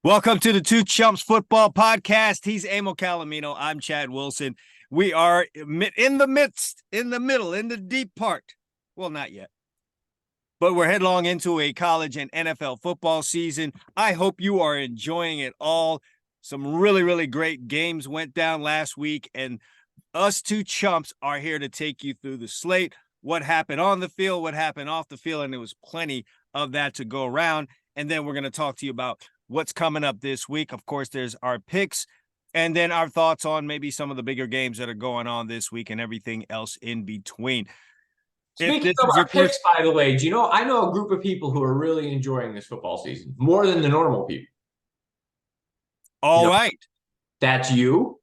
Welcome to the Two Chumps Football Podcast. He's Emil Calamino. I'm Chad Wilson. We are in the midst, in the middle, in the deep part. Well, not yet. But we're headlong into a college and NFL football season. I hope you are enjoying it all. Some really, really great games went down last week, and us two chumps are here to take you through the slate, what happened on the field, what happened off the field, and there was plenty of that to go around. And then we're going to talk to you about what's coming up this week. Of course, there's our picks, and then our thoughts on maybe some of the bigger games that are going on this week and everything else in between. Speaking of our picks, by the way, I know a group of people who are really enjoying this football season more than the normal people. All right. That's you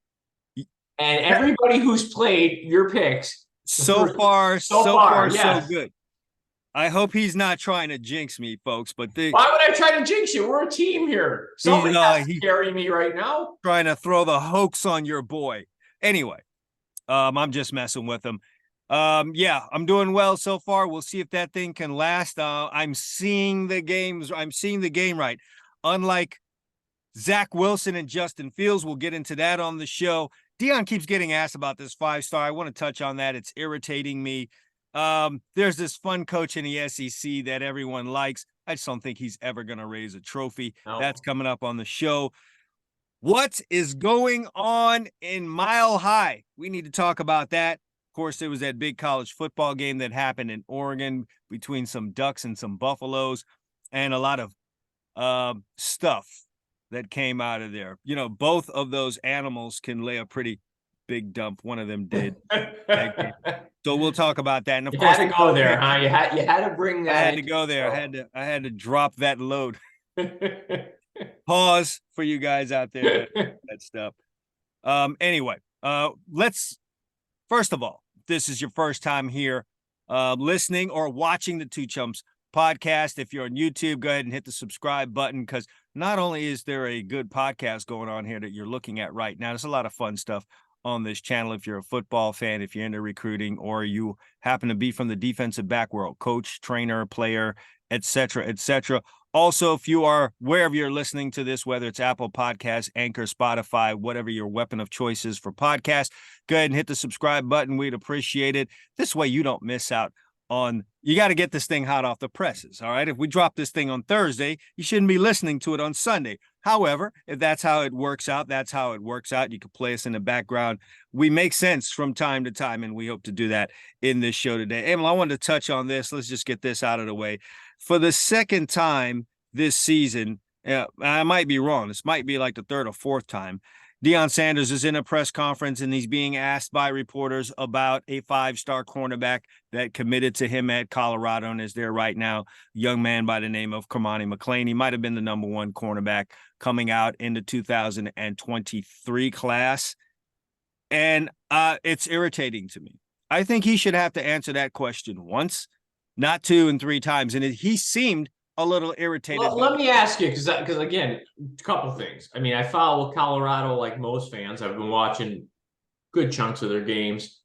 and everybody who's played your picks. So far, so yes. good. I hope he's not trying to jinx me, folks. But why would I try to jinx you? We're a team here. Somebody has to carry me right now. Trying to throw the hoax on your boy. Anyway, I'm just messing with him. Yeah, I'm doing well so far. We'll see if that thing can last. I'm seeing the games. I'm seeing the game right. Unlike Zach Wilson and Justin Fields, we'll get into that on the show. Dion keeps getting asked about this 5-star. I want to touch on that. It's irritating me. There's this fun coach in the SEC that everyone likes. I just don't think he's ever going to raise a trophy. No. That's coming up on the show. What is going on in Mile High? We need to talk about that. Of course, there was that big college football game that happened in Oregon between some Ducks and some Buffaloes, and a lot of stuff that came out of there. You know, both of those animals can lay a pretty big dump. One of them did. So we'll talk about that. And of course, had to go there, huh? You had to bring that. I had to go there. I had to drop that load. Pause for you guys out there. That stuff. Anyway, let's first of all, this is your first time here listening or watching the Two Chumps podcast. If you're on YouTube, go ahead and hit the subscribe button, because not only is there a good podcast going on here that you're looking at right now, there's a lot of fun stuff on this channel. If you're a football fan, if you're into recruiting, or you happen to be from the defensive back world, coach, trainer, player, etc., etc. Also, if you are wherever you're listening to this, whether it's Apple Podcasts, Anchor, Spotify, whatever your weapon of choice is for podcasts, go ahead and hit the subscribe button. We'd appreciate it. This way you don't miss out on, you got to get this thing hot off the presses. All right. If we drop this thing on Thursday, you shouldn't be listening to it on Sunday. However, if that's how it works out, that's how it works out. You can play us in the background. We make sense from time to time, and we hope to do that in this show today. Emil, I wanted to touch on this. Let's just get this out of the way. For the second time this season, I might be wrong. This might be like the third or fourth time. Deion Sanders is in a press conference, and he's being asked by reporters about a 5-star cornerback that committed to him at Colorado and is there right now, a young man by the name of Cormani McClain. He might have been the number one cornerback coming out in the 2023 class. And it's irritating to me. I think he should have to answer that question once, not 2 and 3 times. And he seemed a little irritated. Well, let me ask you, because again, a couple things. I mean, I follow Colorado like most fans. I've been watching good chunks of their games.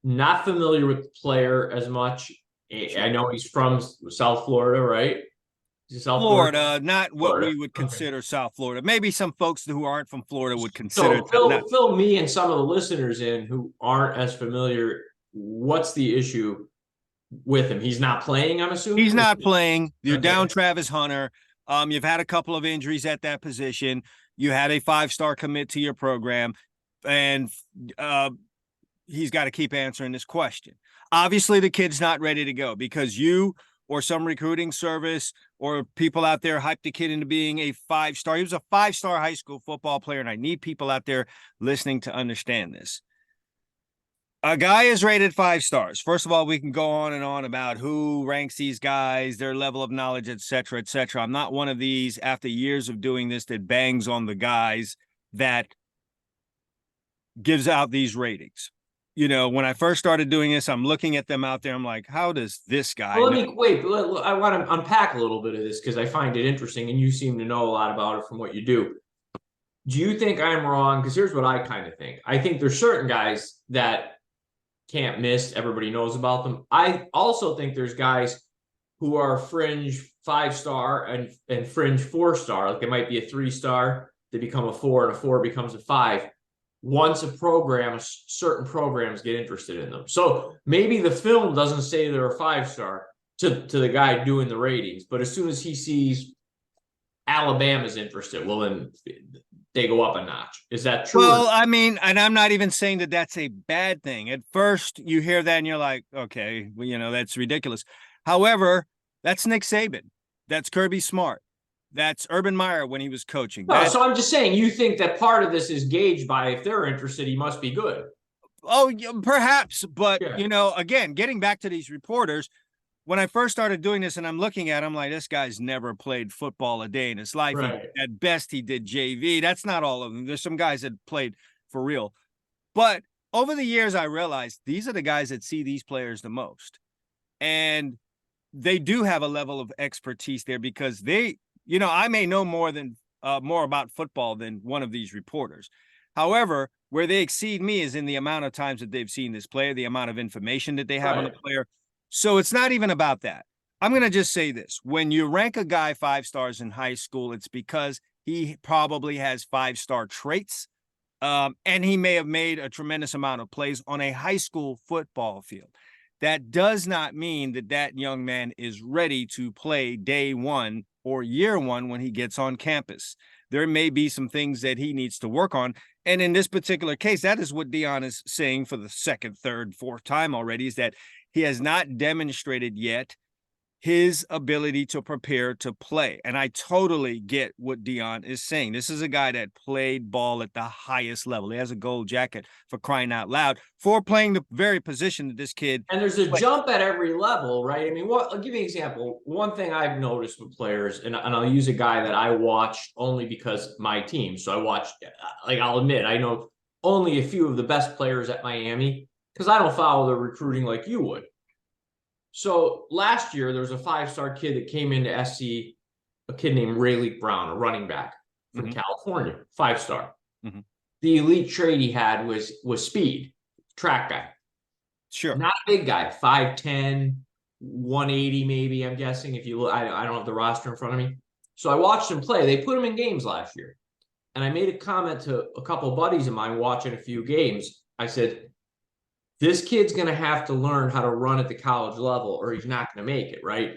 Not familiar with the player as much. I know he's from South Florida, right? Florida, not what we would consider South Florida. Maybe some folks who aren't from Florida would consider. So fill me and some of the listeners in who aren't as familiar. What's the issue with him? He's not playing, I'm assuming? He's not playing. You're down Travis Hunter. You've had a couple of injuries at that position. You had a 5-star commit to your program, and he's got to keep answering this question. Obviously, the kid's not ready to go because you or some recruiting service or people out there hyped the kid into being a 5-star. He was a 5-star high school football player, and I need people out there listening to understand this. A guy is rated 5 stars. First of all, we can go on and on about who ranks these guys, their level of knowledge, et cetera, et cetera. I'm not one of these, after years of doing this, that bangs on the guys that gives out these ratings. You know, when I first started doing this, I'm looking at them out there. I'm like, how does this guy know? I want to unpack a little bit of this because I find it interesting, and you seem to know a lot about it from what you do. Do you think I'm wrong? Because here's what I kind of think. I think there's certain guys that can't miss. Everybody knows about them. I also think there's guys who are fringe 5-star and fringe 4-star. Like it might be a 3-star, they become a 4, and a 4 becomes a 5. Once certain programs get interested in them. So maybe the film doesn't say they're a 5-star to the guy doing the ratings, but as soon as he sees Alabama's interested, well, then they go up a notch. Is that true? Well, I mean, and I'm not even saying that that's a bad thing. At first, you hear that and you're like, okay, well, that's ridiculous. However, that's Nick Saban. That's Kirby Smart. That's Urban Meyer when he was coaching. No, so I'm just saying, you think that part of this is gauged by if they're interested, he must be good. Oh, perhaps. But, Yeah. again, getting back to these reporters, when I first started doing this and I'm looking at him like, this guy's never played football a day in his life. Right. At best, he did JV. That's not all of them. There's some guys that played for real. But over the years, I realized these are the guys that see these players the most. And they do have a level of expertise there because I may know more about football than one of these reporters. However, where they exceed me is in the amount of times that they've seen this player, the amount of information that they have on the player. So it's not even about that. I'm going to just say this. When you rank a guy 5 stars in high school, it's because he probably has 5-star traits. And he may have made a tremendous amount of plays on a high school football field. That does not mean that young man is ready to play day one or year one when he gets on campus. There may be some things that he needs to work on. And in this particular case, that is what Deion is saying for the second, third, fourth time already, is that he has not demonstrated yet his ability to prepare to play. And I totally get what Deion is saying. This is a guy that played ball at the highest level. He has a gold jacket, for crying out loud, for playing the very position that this kid. And there's a jump at every level, right? I mean, I'll give you an example. One thing I've noticed with players, and I'll use a guy that I watched only because my team. So I watched, I'll admit, I know only a few of the best players at Miami because I don't follow the recruiting like you would. So last year, there was a 5-star kid that came into SC, a kid named Rayleigh Brown, a running back from California, 5-star. The elite trait he had was speed, track guy. Sure. Not a big guy, 5'10", 180 maybe, I'm guessing. If you look, I don't have the roster in front of me. So I watched him play. They put him in games last year. And I made a comment to a couple of buddies of mine watching a few games. I said, this kid's going to have to learn how to run at the college level or he's not going to make it, right?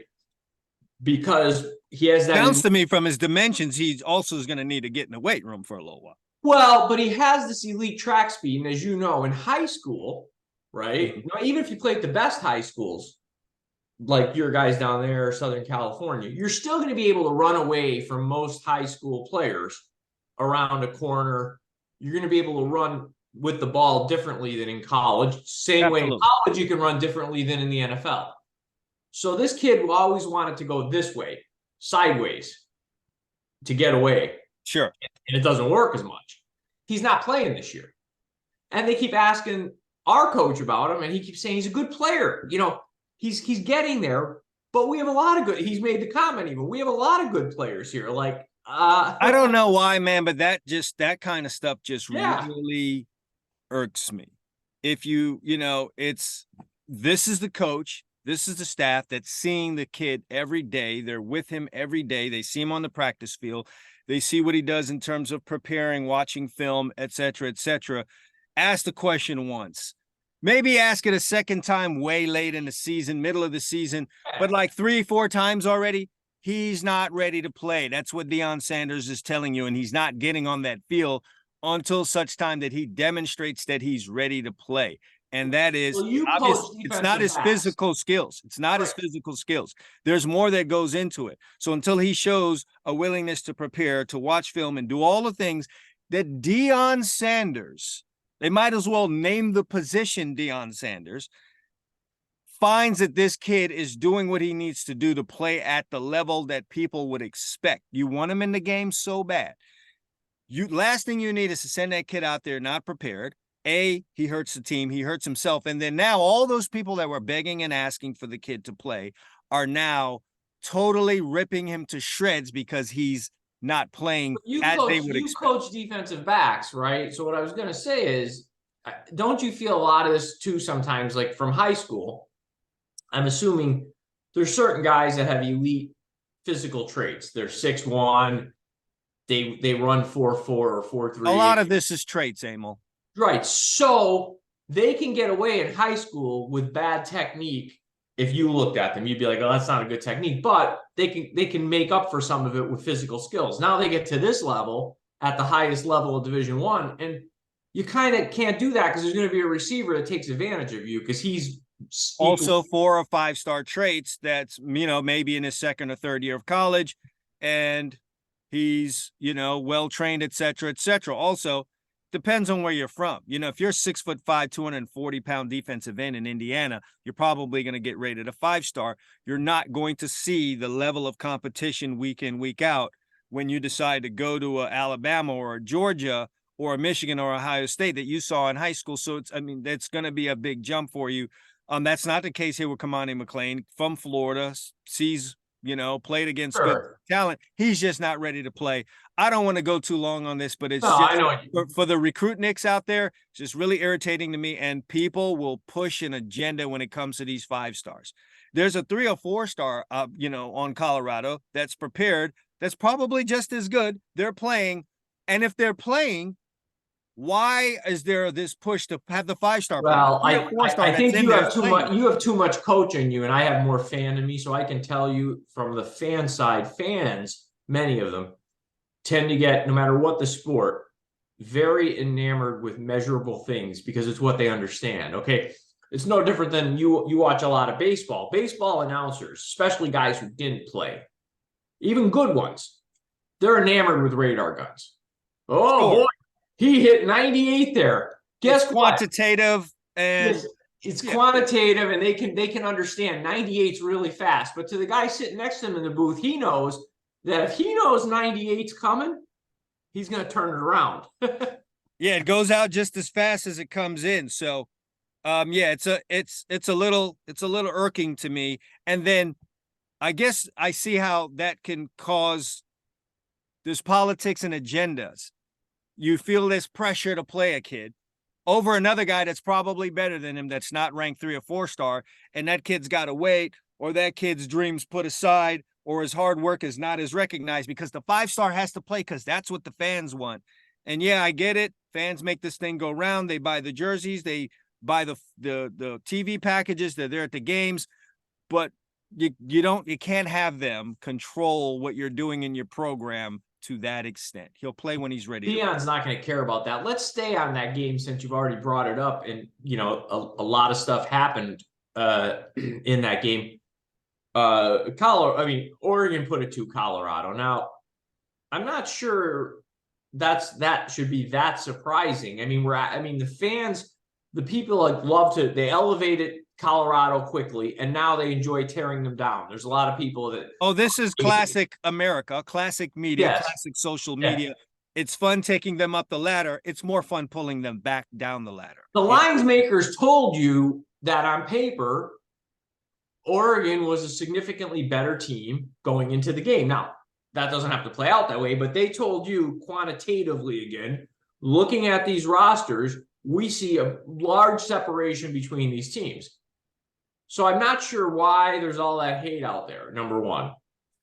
Because he has that. Sounds to me from his dimensions, he also is going to need to get in the weight room for a little while. Well, but he has this elite track speed. And as you know, in high school, right? Even if you play at the best high schools, like your guys down there, Southern California, you're still going to be able to run away from most high school players around a corner. You're going to be able to run with the ball differently than in college. Same way in college, you can run differently than in the NFL. So this kid always wanted to go this way, sideways, to get away. Sure. And it doesn't work as much. He's not playing this year. And they keep asking our coach about him, and he keeps saying he's a good player. He's getting there, but we have a lot of good. He's made the comment even. We have a lot of good players here. I don't know why, man, but that kind of stuff just really irks me. If this is the coach, this is the staff that's seeing the kid every day. They're with him every day. They see him on the practice field. They see what he does in terms of preparing, watching film, et cetera, et cetera. Ask the question once. Maybe ask it a second time way late in the season, middle of the season, but like 3-4 times already, he's not ready to play. That's what Deion Sanders is telling you, and he's not getting on that field until such time that he demonstrates that he's ready to play. And that is, it's not his physical skills. It's not his physical skills. There's more that goes into it. So until he shows a willingness to prepare, to watch film, and do all the things that Deion Sanders, they might as well name the position Deion Sanders, finds that this kid is doing what he needs to do to play at the level that people would expect. You want him in the game so bad. Last thing you need is to send that kid out there not prepared. He hurts the team, he hurts himself. And then now all those people that were begging and asking for the kid to play are now totally ripping him to shreds because he's not playing as they would expect. You coach defensive backs, right? So what I was going to say is, don't you feel a lot of this too sometimes, like from high school? I'm assuming there's certain guys that have elite physical traits. They're 6'1". They run 4.4 or 4.3. A lot of this is traits, Emil. Right. So they can get away in high school with bad technique. If you looked at them, you'd be like, oh, that's not a good technique. But they can make up for some of it with physical skills. Now they get to this level at the highest level of Division I, and you kind of can't do that because there's going to be a receiver that takes advantage of you because he's also 4 or 5-star traits. That's, maybe in his second or third year of college, and he's, well trained, et cetera, et cetera. Also, depends on where you're from. If you're 6'5", 240-pound defensive end in Indiana, you're probably going to get rated a 5-star. You're not going to see the level of competition week in, week out when you decide to go to a Alabama or a Georgia or a Michigan or Ohio State that you saw in high school. So that's going to be a big jump for you. That's not the case here with Kamani McLean from Florida. Sees, played against good talent. He's just not ready to play. I don't want to go too long on this, but it's just I know for the recruitniks out there, it's just really irritating to me. And people will push an agenda when it comes to these 5-stars. There's a 3 or 4-star, on Colorado that's prepared. That's probably just as good. They're playing. And if they're playing, why is there this push to have the 5-star? Well, I think you have too much. You have too much coach in you, and I have more fan in me, so I can tell you from the fan side. Fans, many of them, tend to get, no matter what the sport, very enamored with measurable things because it's what they understand. Okay, it's no different than you watch a lot of baseball. Baseball announcers, especially guys who didn't play, even good ones, they're enamored with radar guns. Oh boy, he hit 98 there. Guess it's quantitative and it's quantitative, and they can understand 98's really fast. But to the guy sitting next to him in the booth, he knows that if he knows 98's coming, he's going to turn it around. Yeah, it goes out just as fast as it comes in. So, it's a little irking to me. And then I guess I see how that can cause there's politics and agendas. You feel this pressure to play a kid over another guy that's probably better than him, that's not ranked 3 or 4-star, and that kid's got to wait, or that kid's dreams put aside, or his hard work is not as recognized because the 5-star has to play because that's what the fans want. And yeah, I get it. Fans make this thing go round. They buy the jerseys, they buy the TV packages. They're there at the games, but you can't have them control what you're doing in your program to that extent. He'll play when he's ready. Deion's not going to care about that. Let's stay on that game since you've already brought it up, and a lot of stuff happened in that game. Oregon put it to Colorado. Now, I'm not sure that should be that surprising. The fans, the people they elevated Colorado quickly, and now they enjoy tearing them down. There's a lot of people that this is classic America, classic media, yes. classic social media. It's fun taking them up the ladder. It's more fun pulling them back down the ladder. The lines makers told you that on paper, Oregon was a significantly better team going into the game. Now, that doesn't have to play out that way, but they told you quantitatively, again, looking at these rosters, we see a large separation between these teams. So I'm not sure why there's all that hate out there, number one.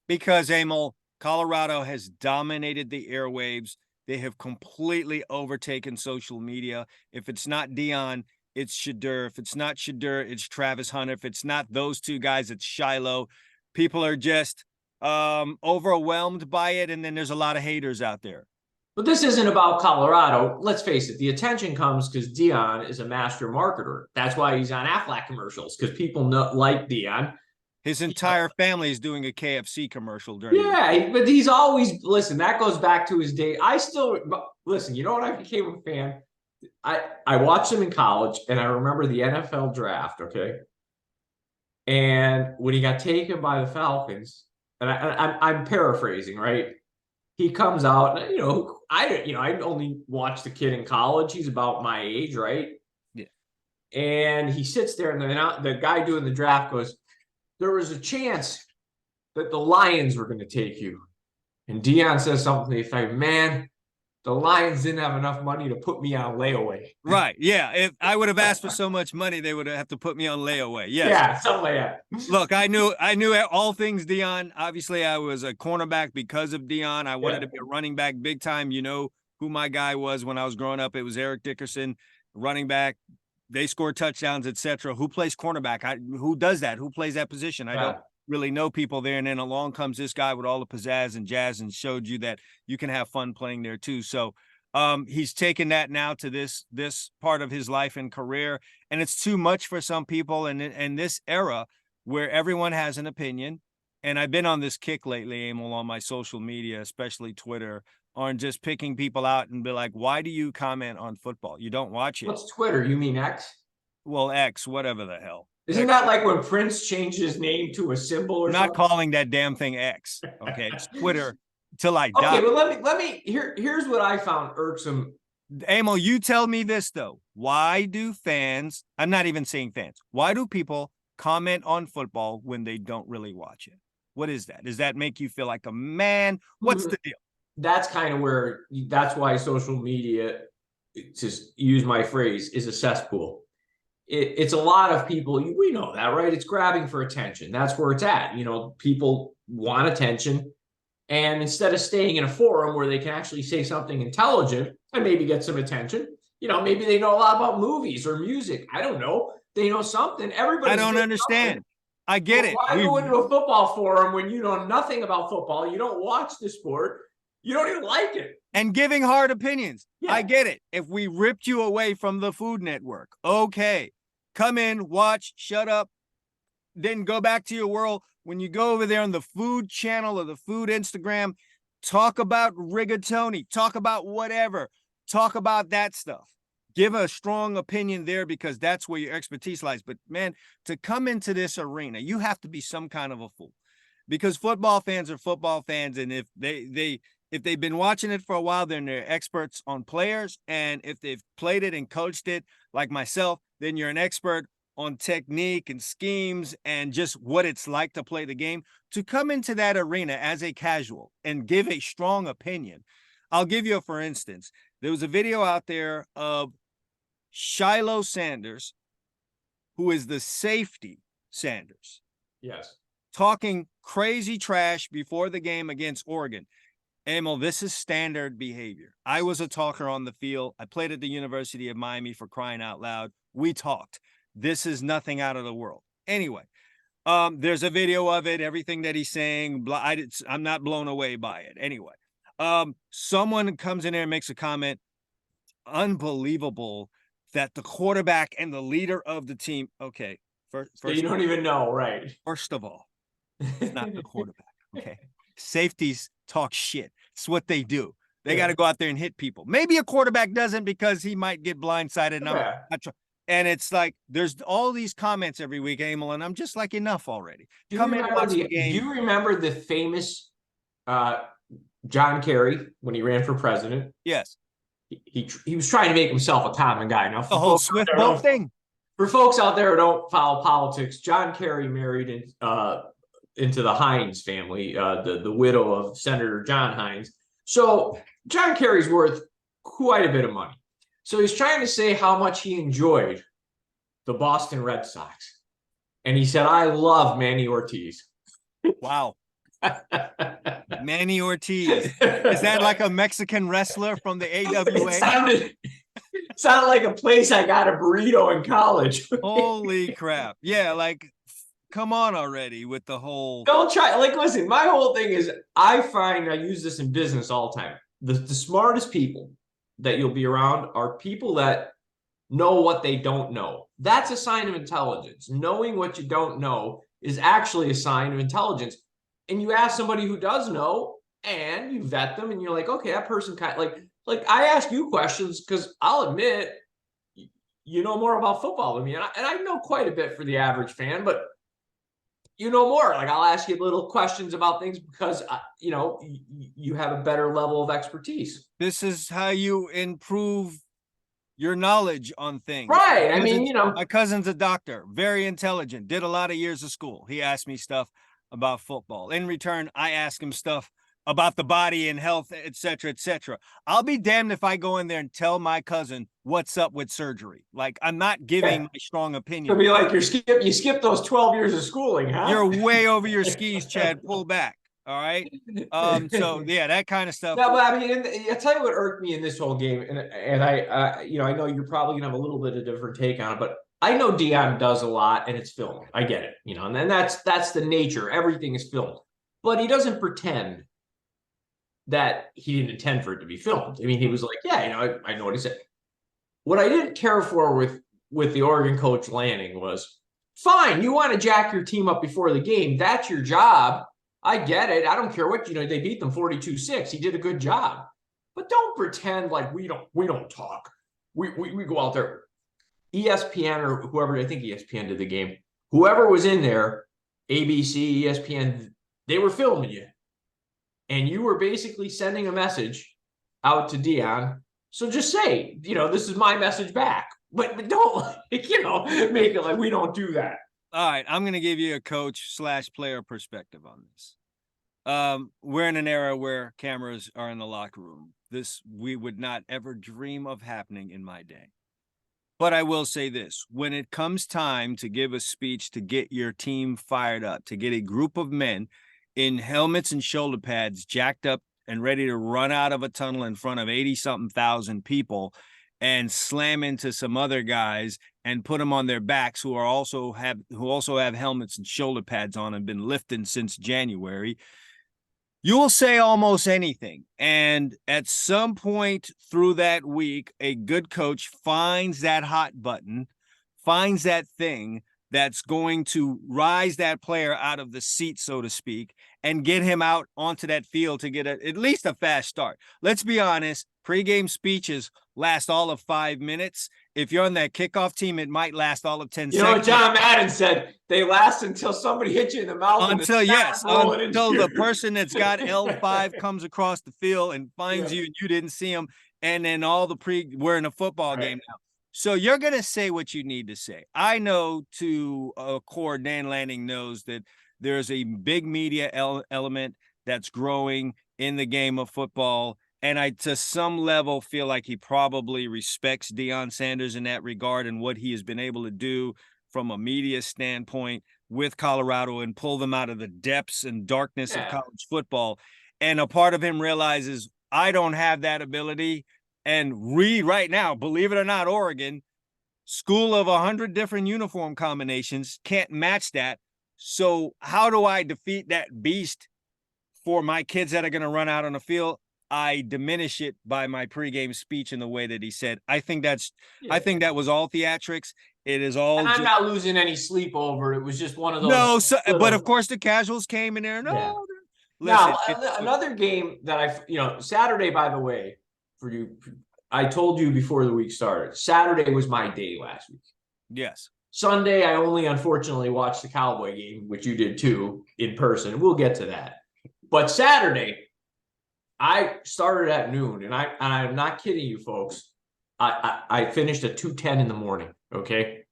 Because, Emil, Colorado has dominated the airwaves. They have completely overtaken social media. If it's not Deion, it's Shedeur. If it's not Shedeur, it's Travis Hunter. If it's not those two guys, it's Shiloh. People are just overwhelmed by it, and then there's a lot of haters out there. But this isn't about Colorado. Let's face it. The attention comes because Deion is a master marketer. That's why he's on Aflac commercials, because people like Deion. His entire family is doing a KFC commercial during. Yeah, but he's always that goes back to his day. Listen. You know what? I became a fan. I watched him in college, and I remember the NFL draft. Okay, and when he got taken by the Falcons, and I'm paraphrasing, right? He comes out, I only watched the kid in college. He's about my age, right? Yeah. And he sits there, and the guy doing the draft goes, there was a chance that the Lions were going to take you. And Deion says something to the effect, man, the Lions didn't have enough money to put me on layaway. Right. Yeah. If I would have asked for so much money, they would have to put me on layaway. Yes. Yeah, something like that. Look, I knew all things Dion. Obviously, I was a cornerback because of Dion. I wanted to be a running back big time. You know who my guy was when I was growing up. It was Eric Dickerson, running back. They scored touchdowns, etc. Who plays cornerback? Who does that? Who plays that position? I don't really know people there. And then along comes this guy with all the pizzazz and jazz and showed you that you can have fun playing there too. So he's taken that now to this part of his life and career. And it's too much for some people. And in this era where everyone has an opinion, and I've been on this kick lately, Emil, on my social media, especially Twitter, on just picking people out and be like, why do you comment on football? You don't watch it. What's Twitter? You mean X? Well, X, whatever the hell. Isn't that like when Prince changed his name to a symbol or not something? calling that damn thing X. Okay. It's Twitter till I die. Okay, well, let me here's what I found irksome. Emil, you tell me this though. Why do fans, I'm not even saying fans, why do people comment on football when they don't really watch it? What is that? Does that make you feel like a man? What's the deal? That's kind of where, that's why social media, to use my phrase, is a cesspool. It's a lot of people, we know that, right? It's grabbing for attention. That's where it's at. You know, people want attention. And instead of staying in a forum where they can actually say something intelligent and maybe get some attention, you know, maybe they know a lot about movies or music. I don't know. They know something. Everybody. I don't understand. Something. I get it. Why go into a football forum when you know nothing about football? You don't watch the sport. You don't even like it. And giving hard opinions. Yeah. I get it. If we ripped you away from the Food Network, okay. Come in, watch, shut up, then go back to your world. When you go over there on the Food Channel or the Food Instagram, talk about rigatoni, talk about whatever, talk about that stuff. Give a strong opinion there because that's where your expertise lies. But man, to come into this arena, you have to be some kind of a fool because football fans are football fans. And if they've been watching it for a while, then they're experts on players. And if they've played it and coached it like myself, then you're an expert on technique and schemes and just what it's like to play the game. To come into that arena as a casual and give a strong opinion. I'll give you for instance, there was a video out there of Shiloh Sanders, who is the safety Sanders. Yes. Talking crazy trash before the game against Oregon. Emil, this is standard behavior. I was a talker on the field. I played at the University of Miami, for crying out loud. We talked. This is nothing out of the world. Anyway, there's a video of it, everything that he's saying. I'm not blown away by it. Anyway, someone comes in there and makes a comment. Unbelievable that the quarterback and the leader of the team. Okay. First you don't even know, right? First of all, it's not the quarterback. Okay. Safeties talk shit. It's what they do. They got to go out there and hit people. Maybe a quarterback doesn't because he might get blindsided. And and it's like there's all these comments every week, Emil, and I'm just like, enough already. Do you remember the famous John Kerry when he ran for president? Yes. He was trying to make himself a common guy. Now, the whole Swift boat thing. For folks out there who don't follow politics, John Kerry married into the Hines family, the widow of Senator John Hines. So John Kerry's worth quite a bit of money. So he's trying to say how much he enjoyed the Boston Red Sox. And he said, I love Manny Ortiz. Wow. Manny Ortiz. Is that like a Mexican wrestler from the AWA? It sounded like a place I got a burrito in college. Holy crap. Yeah, like, come on already with the whole... Don't try. Like, listen, my whole thing is I find, I use this in business all the time. The smartest people that you'll be around are people that know what they don't know. That's a sign of intelligence. Knowing what you don't know is actually a sign of intelligence. And you ask somebody who does know and you vet them and you're like, okay, that person kind of like I ask you questions because I'll admit you know more about football than me. And I know quite a bit for the average fan, but you know more. Like I'll ask you little questions about things because you know you have a better level of expertise. This is how you improve your knowledge on things. Right. I mean, you know, my cousin's a doctor, very intelligent, did a lot of years of school. He asked me stuff about football. In return, I ask him stuff about the body and health, et cetera, et cetera. I'll be damned if I go in there and tell my cousin what's up with surgery. Like, I'm not giving my strong opinion. It'll be like you skipped those 12 years of schooling, huh? You're way over your skis, Chad. Pull back. All right. So yeah, that kind of stuff. No, but I mean, I'll tell you what irked me in this whole game, and I I know you're probably gonna have a little bit of different take on it, but I know Dion does a lot, and it's filmed. I get it, and then that's the nature. Everything is filmed, but he doesn't pretend that he didn't intend for it to be filmed. I mean, he was like, yeah, I know what he said. What I didn't care for with the Oregon coach Lanning was, fine, you want to jack your team up before the game. That's your job. I get it. I don't care what, they beat them 42-6. He did a good job. But don't pretend like we don't talk. We go out there. ESPN or whoever, I think ESPN did the game. Whoever was in there, ABC, ESPN, they were filming you. And you were basically sending a message out to Dion. So just say, this is my message back. But don't, make it like we don't do that. All right, I'm going to give you a coach/player perspective on this. We're in an era where cameras are in the locker room. This we would not ever dream of happening in my day. But I will say this, when it comes time to give a speech to get your team fired up, to get a group of men in helmets and shoulder pads jacked up and ready to run out of a tunnel in front of 80-something thousand people and slam into some other guys and put them on their backs who also have helmets and shoulder pads on and been lifting since January, you will say almost anything. And at some point through that week, a good coach finds that hot button, finds that thing that's going to rise that player out of the seat, so to speak, and get him out onto that field to get at least a fast start. Let's be honest, pregame speeches last all of 5 minutes. If you're on that kickoff team, it might last all of 10 seconds. What John Madden said, they last until somebody hits you in the mouth. Until the person that's got L5 comes across the field and finds you and you didn't see him. And then we're in a football game now. So you're going to say what you need to say. I know to a core, Dan Lanning knows that there's a big media element that's growing in the game of football. And I, to some level, feel like he probably respects Deion Sanders in that regard and what he has been able to do from a media standpoint with Colorado and pull them out of the depths and darkness of college football. And a part of him realizes, I don't have that ability. And right now, believe it or not, Oregon, school of 100 different uniform combinations, can't match that. So how do I defeat that beast for my kids that are going to run out on the field? I diminish it by my pregame speech in the way that he said. I think that was all theatrics. It is all. And I'm not losing any sleep over it. It was just one of those. No, but of course the casuals came in there. No. Now, another game that Saturday, by the way, for you, I told you before the week started, Saturday was my day last week. Yes. Sunday, I only unfortunately watched the Cowboy game, which you did too, in person. We'll get to that. But Saturday, I started at noon, and I'm not kidding you, folks. I finished at 2:10 in the morning. Okay.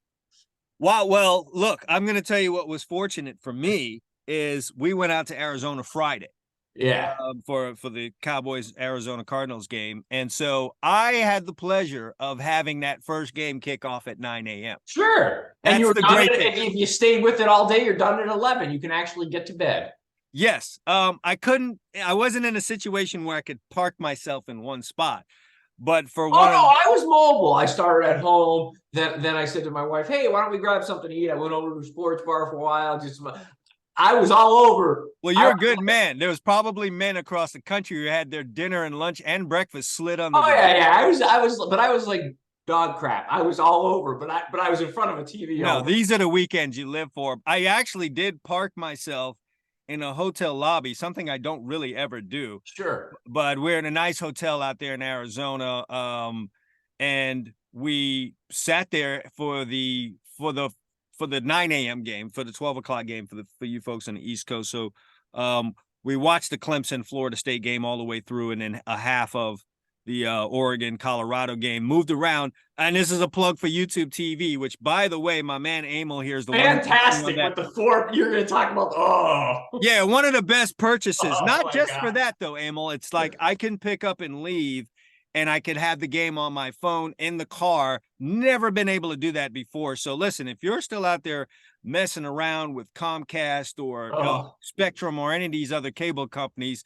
Wow. Well, look, I'm going to tell you what was fortunate for me is we went out to Arizona Friday. Yeah. For the Cowboys Arizona Cardinals game. And so I had the pleasure of having that first game kick off at 9 a.m. Sure. And you were done if you stayed with it all day, you're done at 11. You can actually get to bed. Yes. I wasn't in a situation where I could park myself in one spot. But I was mobile. I started at home. Then I said to my wife, hey, why don't we grab something to eat? I went over to a sports bar for a while. I was all over. Well, you're a good man. There was probably men across the country who had their dinner and lunch and breakfast slid under. I was like dog crap. I was all over, but I was in front of a TV. No, these are the weekends you live for. I actually did park myself in a hotel lobby, something I don't really ever do. Sure. But we're in a nice hotel out there in Arizona. And we sat there for the 9 a.m. game, for the 12 o'clock game for you folks on the East Coast. So we watched the Clemson Florida State game all the way through, and then a half of Oregon Colorado game, moved around. And this is a plug for YouTube TV, which, by the way, my man Emil here is the one fantastic with the 4. You're going to talk about yeah, one of the best purchases. Oh, Not my just God. for that though, Emil. It's like I can pick up and leave, and I could have the game on my phone in the car. Never been able to do that before. So listen, if you're still out there messing around with Comcast or Spectrum or any of these other cable companies,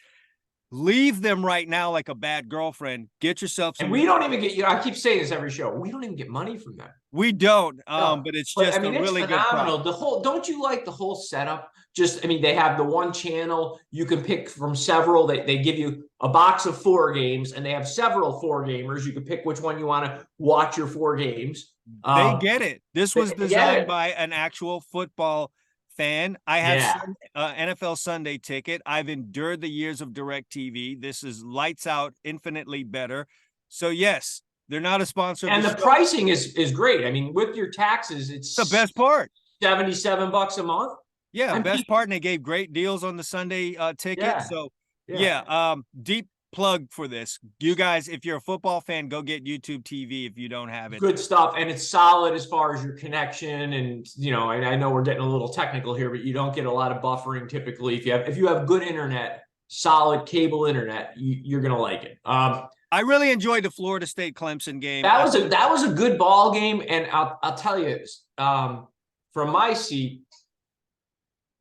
leave them right now like a bad girlfriend. Get yourself some. And we don't even get, I keep saying this every show, we don't even get money from them. We don't, No. but it's just I mean, a really it's good phenomenal. product. The whole, don't you like the whole setup? Just, I mean, they have the one channel, you can pick from several. They give you a box of 4 games, and they have several 4 gamers. You can pick which one you want to watch your 4 games. They get it. This was designed by an actual football fan. I have NFL Sunday ticket. I've endured the years of DirecTV. This is lights out, infinitely better. So yes, they're not a sponsor. And the pricing is great. I mean, with your taxes, it's the best part. $77 a month. Yeah, best part. And they gave great deals on the Sunday ticket. Yeah. So yeah, deep plug for this. You guys, if you're a football fan, go get YouTube TV if you don't have it. Good stuff. And it's solid as far as your connection. And, you know, I know we're getting a little technical here, but you don't get a lot of buffering typically. If you have good internet, solid cable internet, you're going to like it. I really enjoyed the Florida State Clemson game. That was a good ball game. And I'll tell you, from my seat,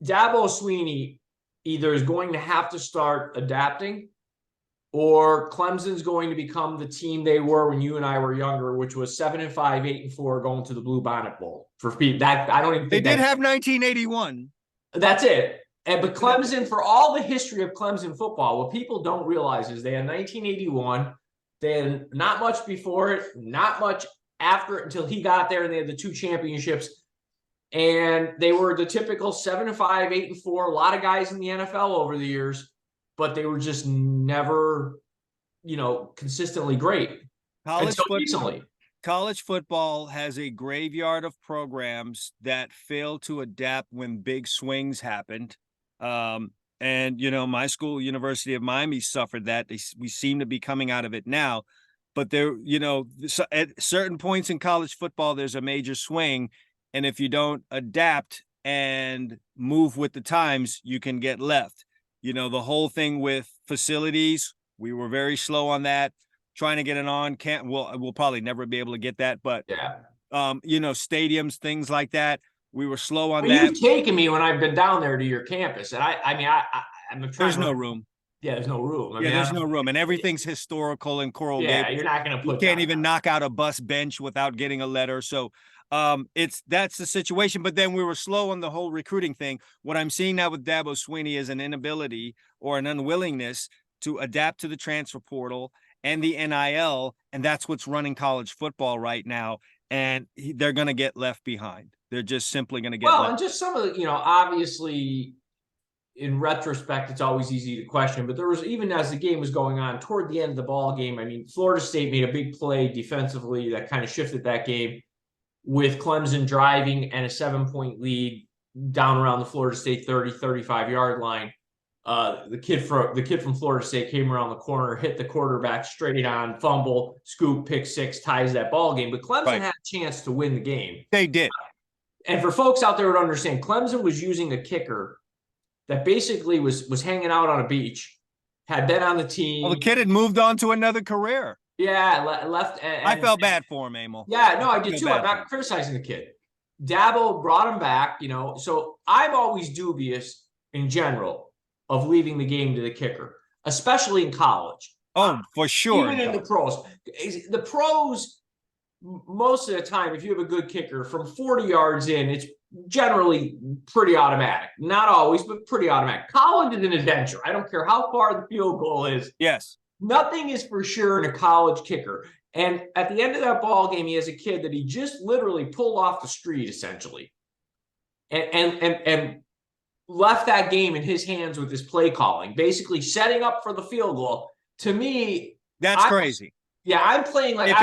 Dabo Swinney either is going to have to start adapting, or Clemson's going to become the team they were when you and I were younger, which was 7-5, 8-4, going to the Blue Bonnet Bowl. For that, I don't even think they did have 1981. That's it. But Clemson, for all the history of Clemson football, what people don't realize is they had 1981. They had not much before it, not much after it until he got there, and they had the 2 championships. And they were the typical 7-5, 8-4. A lot of guys in the NFL over the years, but they were just never, you know, consistently great until recently. College football has a graveyard of programs that fail to adapt when big swings happened. And, you know, my school, University of Miami, suffered that. We seem to be coming out of it now. But there, you know, at certain points in college football, there's a major swing. And if you don't adapt and move with the times, you can get left. You know, the whole thing with facilities, we were very slow on that. Trying to get it on, we'll probably never be able to get that. But, you know, stadiums, things like that, we were slow on that. You've taken me when I've been down there to your campus. And I'm trying. There's no room. Yeah, there's no room. There's no room. And everything's historical and Coral Gables. You're not going to put. You can't even knock out a bus bench without getting a letter. So that's the situation. But then we were slow on the whole recruiting thing. What I'm seeing now with Dabo Swinney is an inability or an unwillingness to adapt to the transfer portal and the NIL, and that's what's running college football right now. And they're going to get left behind. They're just simply going to get left. And just some of the, you know, obviously, in retrospect, it's always easy to question, but there was, even as the game was going on toward the end of the ball game, I mean, Florida State made a big play defensively that kind of shifted that game, with Clemson driving and a 7-point lead down around the Florida State 35 yard line. The kid from Florida State came around the corner, hit the quarterback straight on, fumble, scoop, pick 6, ties that ball game. But Clemson had a chance to win the game. They did. And for folks out there to understand, Clemson was using a kicker that basically was hanging out on a beach, had been on the team. Well, the kid had moved on to another career. Yeah, left. I felt bad for him, Emil. Yeah, no, I did too. I'm not criticizing the kid. Dabo brought him back, you know. So I'm always dubious in general of leaving the game to the kicker, especially in college. Oh, for sure. Even in the pros. The pros, most of the time, if you have a good kicker from 40 yards in, it's generally pretty automatic. Not always, but pretty automatic. College is an adventure. I don't care how far the field goal is. Yes. Nothing is for sure in a college kicker. And at the end of that ball game, he has a kid that he just literally pulled off the street, essentially, and left that game in his hands with his play calling, basically setting up for the field goal. To me, that's crazy. Yeah, I'm playing like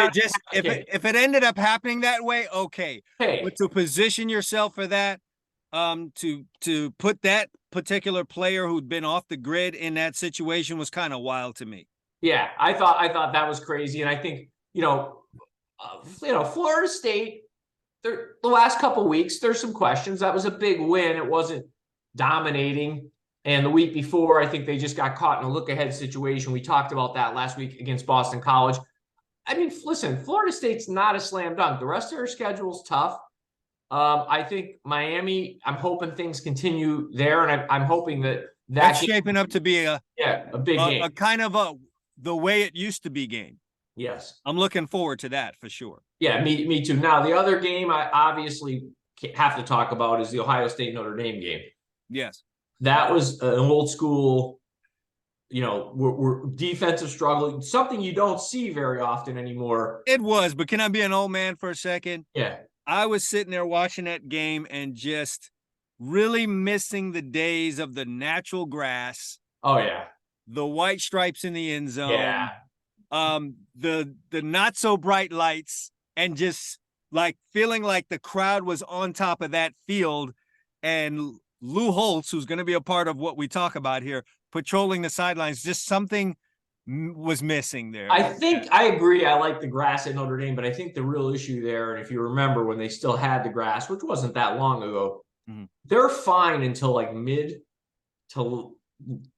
if it ended up happening that way, okay. Hey, but to position yourself for that, to put that particular player who'd been off the grid in that situation was kind of wild to me. Yeah, I thought that was crazy, and I think Florida State. The last couple weeks, there's some questions. That was a big win. It wasn't dominating. And the week before, I think they just got caught in a look-ahead situation. We talked about that last week against Boston College. I mean, listen, Florida State's not a slam dunk. The rest of their schedule's tough. I think Miami, I'm hoping things continue there, and I'm hoping That's game, shaping up to be a big game. A kind of the way it used to be game. Yes. I'm looking forward to that for sure. Yeah, me too. Now, the other game I obviously have to talk about is the Ohio State Notre Dame game. Yes. That was an old school, we're defensive struggle, something you don't see very often anymore. It was, but can I be an old man for a second? Yeah. I was sitting there watching that game and just really missing the days of the natural grass. Oh, yeah. The white stripes in the end zone. Yeah. The not so bright lights, and just like feeling like the crowd was on top of that field, and Lou Holtz, who's going to be a part of what we talk about here, patrolling the sidelines. Just something was missing there. I think I agree. I like the grass at Notre Dame, but I think the real issue there, and if you remember when they still had the grass, which wasn't that long ago, they're fine until like mid to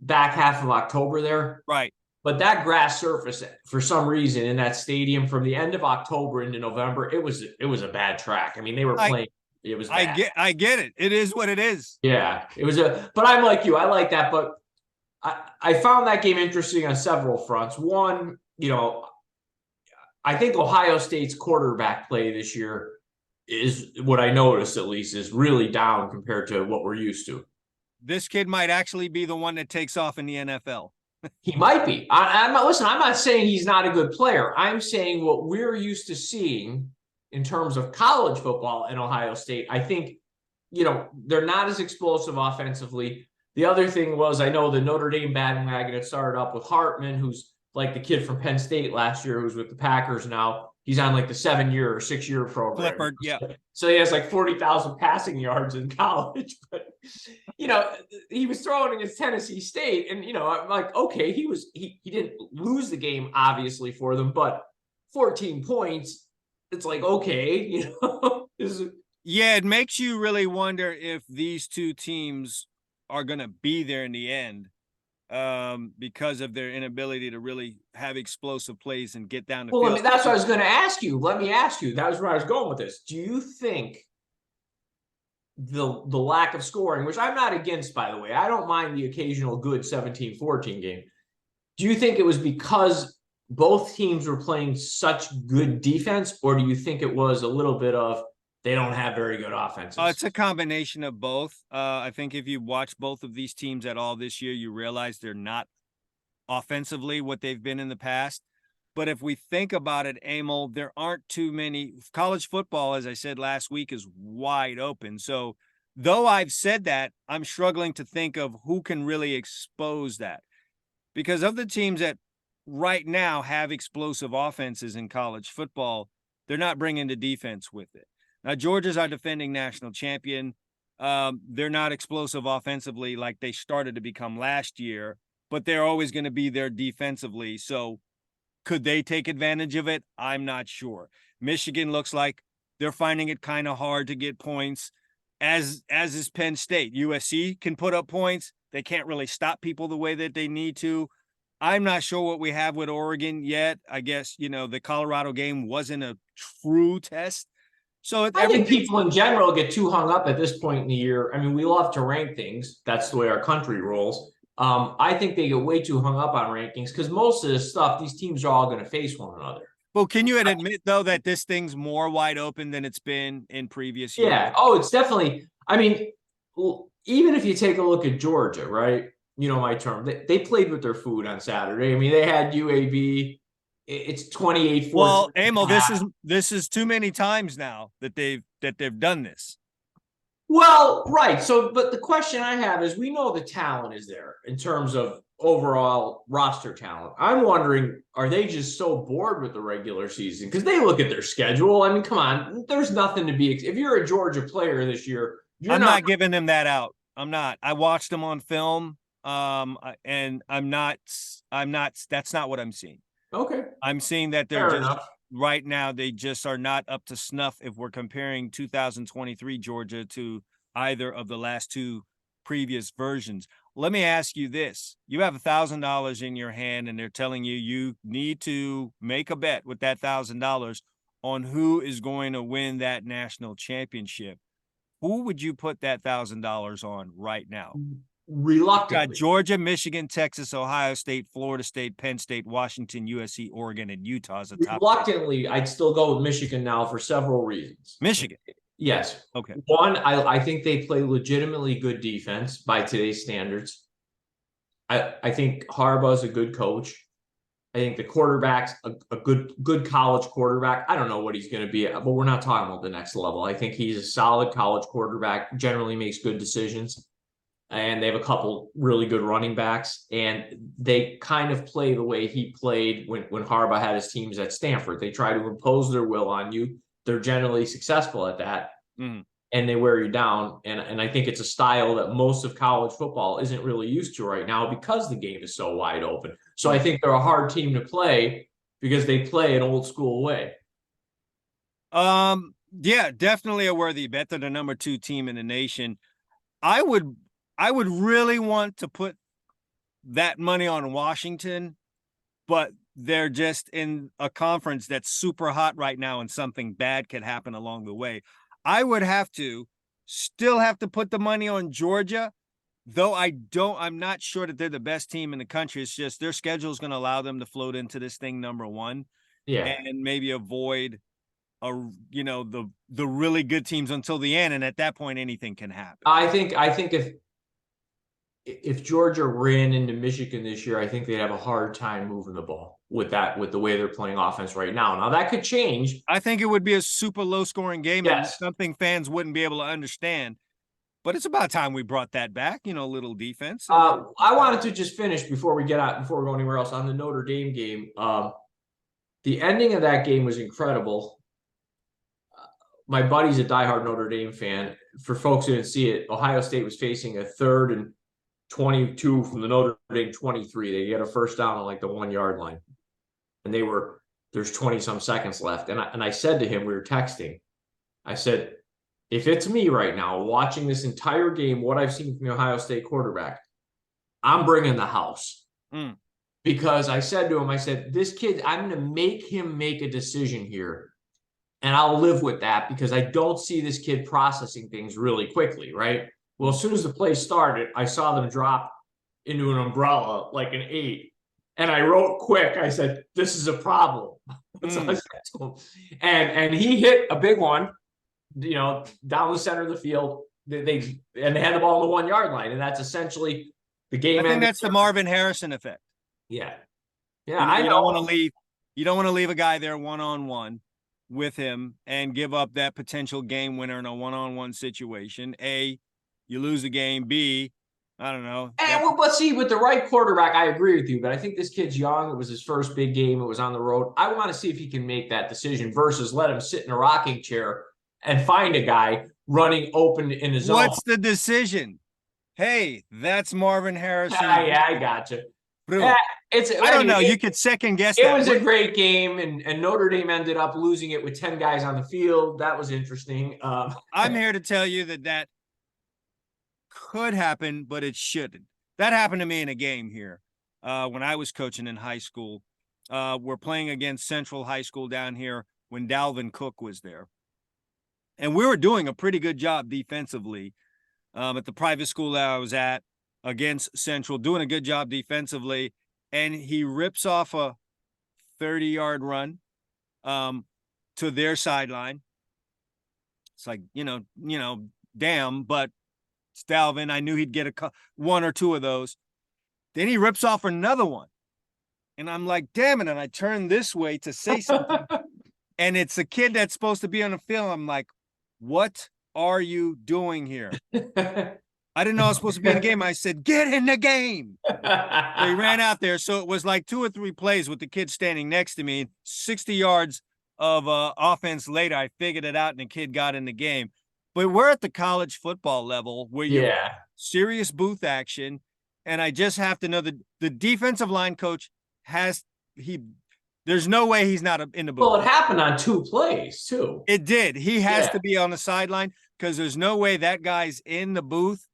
back half of October there. Right. But that grass surface, for some reason, in that stadium from the end of October into November, it was a bad track. I mean, they were playing. It was bad. I get it. It is what it is. Yeah, it was but I'm like you. I like that, but I found that game interesting on several fronts. One, I think Ohio State's quarterback play this year is what I noticed, at least, is really down compared to what we're used to. This kid might actually be the one that takes off in the NFL. He might be. I'm not saying he's not a good player. I'm saying what we're used to seeing in terms of college football in Ohio State. I think, they're not as explosive offensively. The other thing was, I know the Notre Dame bandwagon had started up with Hartman, who's like the kid from Penn State last year, who's with the Packers now. He's on like the 7-year or 6-year program. Clifford, yeah. So he has like 40,000 passing yards in college. But, he was throwing against Tennessee State. And, I'm like, okay, he didn't lose the game, obviously, for them. But 14 points, it's like, okay, Yeah, it makes you really wonder if these two teams are going to be there in the end, because of their inability to really have explosive plays and get down the field. That's what I was going to ask you. Let me ask you. That was where I was going with this. Do you think the lack of scoring, which I'm not against, by the way, I don't mind the occasional good 17-14 game. Do you think it was because both teams were playing such good defense, or do you think it was a little bit of they don't have very good offenses? It's a combination of both. I think if you watch both of these teams at all this year, you realize they're not offensively what they've been in the past. But if we think about it, Emil, there aren't too many. College football, as I said last week, is wide open. So though I've said that, I'm struggling to think of who can really expose that. Because of the teams that right now have explosive offenses in college football, they're not bringing the defense with it. Now, Georgia's our defending national champion. They're not explosive offensively like they started to become last year, but they're always going to be there defensively. So could they take advantage of it? I'm not sure. Michigan looks like they're finding it kind of hard to get points, as is Penn State. USC can put up points. They can't really stop people the way that they need to. I'm not sure what we have with Oregon yet. I guess, the Colorado game wasn't a true test. So I think people in general get too hung up at this point in the year. I mean, we love to rank things. That's the way our country rolls. I think they get way too hung up on rankings because most of this stuff, these teams are all going to face one another. Well, can you admit, though, that this thing's more wide open than it's been in previous years? Yeah. Oh, it's definitely. I mean, even if you take a look at Georgia, right? My term. They played with their food on Saturday. I mean, they had UAB. It's 28-14. Well, Emil, this is too many times now that they've done this. Well, right. So, but the question I have is, we know the talent is there in terms of overall roster talent. I'm wondering, are they just so bored with the regular season? Because they look at their schedule. I mean, come on, there's nothing to be. If you're a Georgia player this year, I'm not giving them that out. I'm not. I watched them on film. and I'm not. That's not what I'm seeing. Okay, I'm seeing that they're fair just enough. right now. They just are not up to snuff if we're comparing 2023 Georgia to either of the last two previous versions. Let me ask you this: you have $1,000 in your hand, and they're telling you you need to make a bet with that $1,000 on who is going to win that national championship. Who would you put that $1,000 on right now? Got Reluctantly, Georgia, Michigan, Texas, Ohio State, Florida State, Penn State, Washington, USC, Oregon, and Utah as a top 10. reluctantly, I'd still go with Michigan now for several reasons. Michigan. Yes. Okay. One, I think they play legitimately good defense by today's standards. I think Harbaugh's a good coach. I think the quarterback's a good college quarterback. I don't know what he's going to be, but we're not talking about the next level. I think he's a solid college quarterback, generally makes good decisions. And they have a couple really good running backs. And they kind of play the way he played when Harbaugh had his teams at Stanford. They try to impose their will on you. They're generally successful at that. Mm-hmm. And they wear you down. And I think it's a style that most of college football isn't really used to right now because the game is so wide open. So I think they're a hard team to play because they play an old school way. Yeah, definitely a worthy bet. They're the number 2 team in the nation. I would really want to put that money on Washington, but they're just in a conference that's super hot right now and something bad could happen along the way. I would still have to put the money on Georgia, though I'm not sure that they're the best team in the country. It's just their schedule is going to allow them to float into this thing number 1 and maybe avoid the really good teams until the end. And at that point, anything can happen. I think if Georgia ran into Michigan this year, I think they'd have a hard time moving the ball with the way they're playing offense right now. Now that could change. I think it would be a super low scoring game and Yes. something fans wouldn't be able to understand. But it's about time we brought that back, a little defense. I wanted to just finish before we go anywhere else on the Notre Dame game. The ending of that game was incredible. My buddy's a diehard Notre Dame fan. For folks who didn't see it, Ohio State was facing a 3rd and 22 from the Notre Dame 23. They get a first down on like the 1 yard line. And there's 20 some seconds left. And I said to him, we were texting. I said, if it's me right now watching this entire game, what I've seen from the Ohio State quarterback, I'm bringing the house. Because I said to him, this kid, I'm going to make him make a decision here. And I'll live with that because I don't see this kid processing things really quickly, right? Well, as soon as the play started, I saw them drop into an umbrella like an 8. And I wrote quick. I said, this is a problem. And he hit a big one, down the center of the field. They had the ball on the 1 yard line. And that's essentially the game. I think that's the Marvin Harrison effect. Yeah. I know. You don't want to leave a guy there one-on-one with him and give up that potential game winner in a one-on-one situation. A, you lose the game. B, I don't know. But see, with the right quarterback, I agree with you. But I think this kid's young. It was his first big game. It was on the road. I want to see if he can make that decision versus let him sit in a rocking chair and find a guy running open in his own. What's the decision? Hey, that's Marvin Harrison. Yeah, I gotcha. I don't know. You could second guess that. It was a great game, and Notre Dame ended up losing it with 10 guys on the field. That was interesting. I'm here to tell you that could happen, but it shouldn't. That happened to me in a game here when I was coaching in high school. We're playing against Central High School down here when Dalvin Cook was there. And we were doing a pretty good job defensively at the private school that I was at against Central, doing a good job defensively. And he rips off a 30-yard run to their sideline. It's like, damn, but it's Dalvin. I knew he'd get one or two of those. Then he rips off another one. And I'm like, damn it. And I turn this way to say something. And it's a kid that's supposed to be on the field. I'm like, what are you doing here? I didn't know I was supposed to be in the game. I said, get in the game. So he ran out there. So it was like 2 or 3 plays with the kid standing next to me. 60 yards of offense later, I figured it out and the kid got in the game. But we're at the college football level where you're serious booth action. and I just have to know the defensive line coach there's no way he's not in the booth. Well, it happened on 2 plays too. It did. He has to be on the sideline because there's no way that guy's in the booth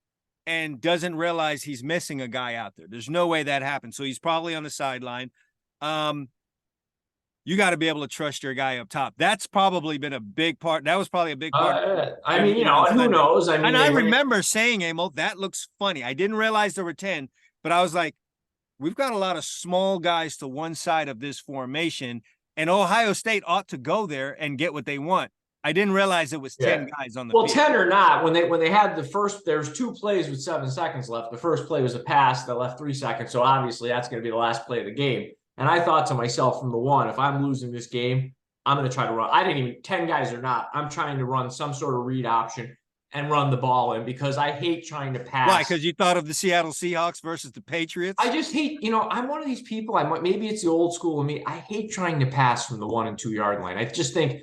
and doesn't realize he's missing a guy out there. There's no way that happens. So he's probably on the sideline. You got to be able to trust your guy up top. That's probably been a big part. That was probably a big part. I mean, who knows? I mean, and I remember saying, Emil, that looks funny. I didn't realize there were 10, but I was like, we've got a lot of small guys to one side of this formation, and Ohio State ought to go there and get what they want. I didn't realize it was 10 guys on the field. 10 or not, when they had the first, there's 2 plays with 7 seconds left. The first play was a pass that left 3 seconds. So obviously that's going to be the last play of the game. And I thought to myself from the one, if I'm losing this game, I'm going to try to run. I didn't even, 10 guys or not, I'm trying to run some sort of read option and run the ball in because I hate trying to pass. Why? Because you thought of the Seattle Seahawks versus the Patriots? I just hate, I'm one of these people, maybe it's the old school in me. I hate trying to pass from the 1 and 2 yard line. I just think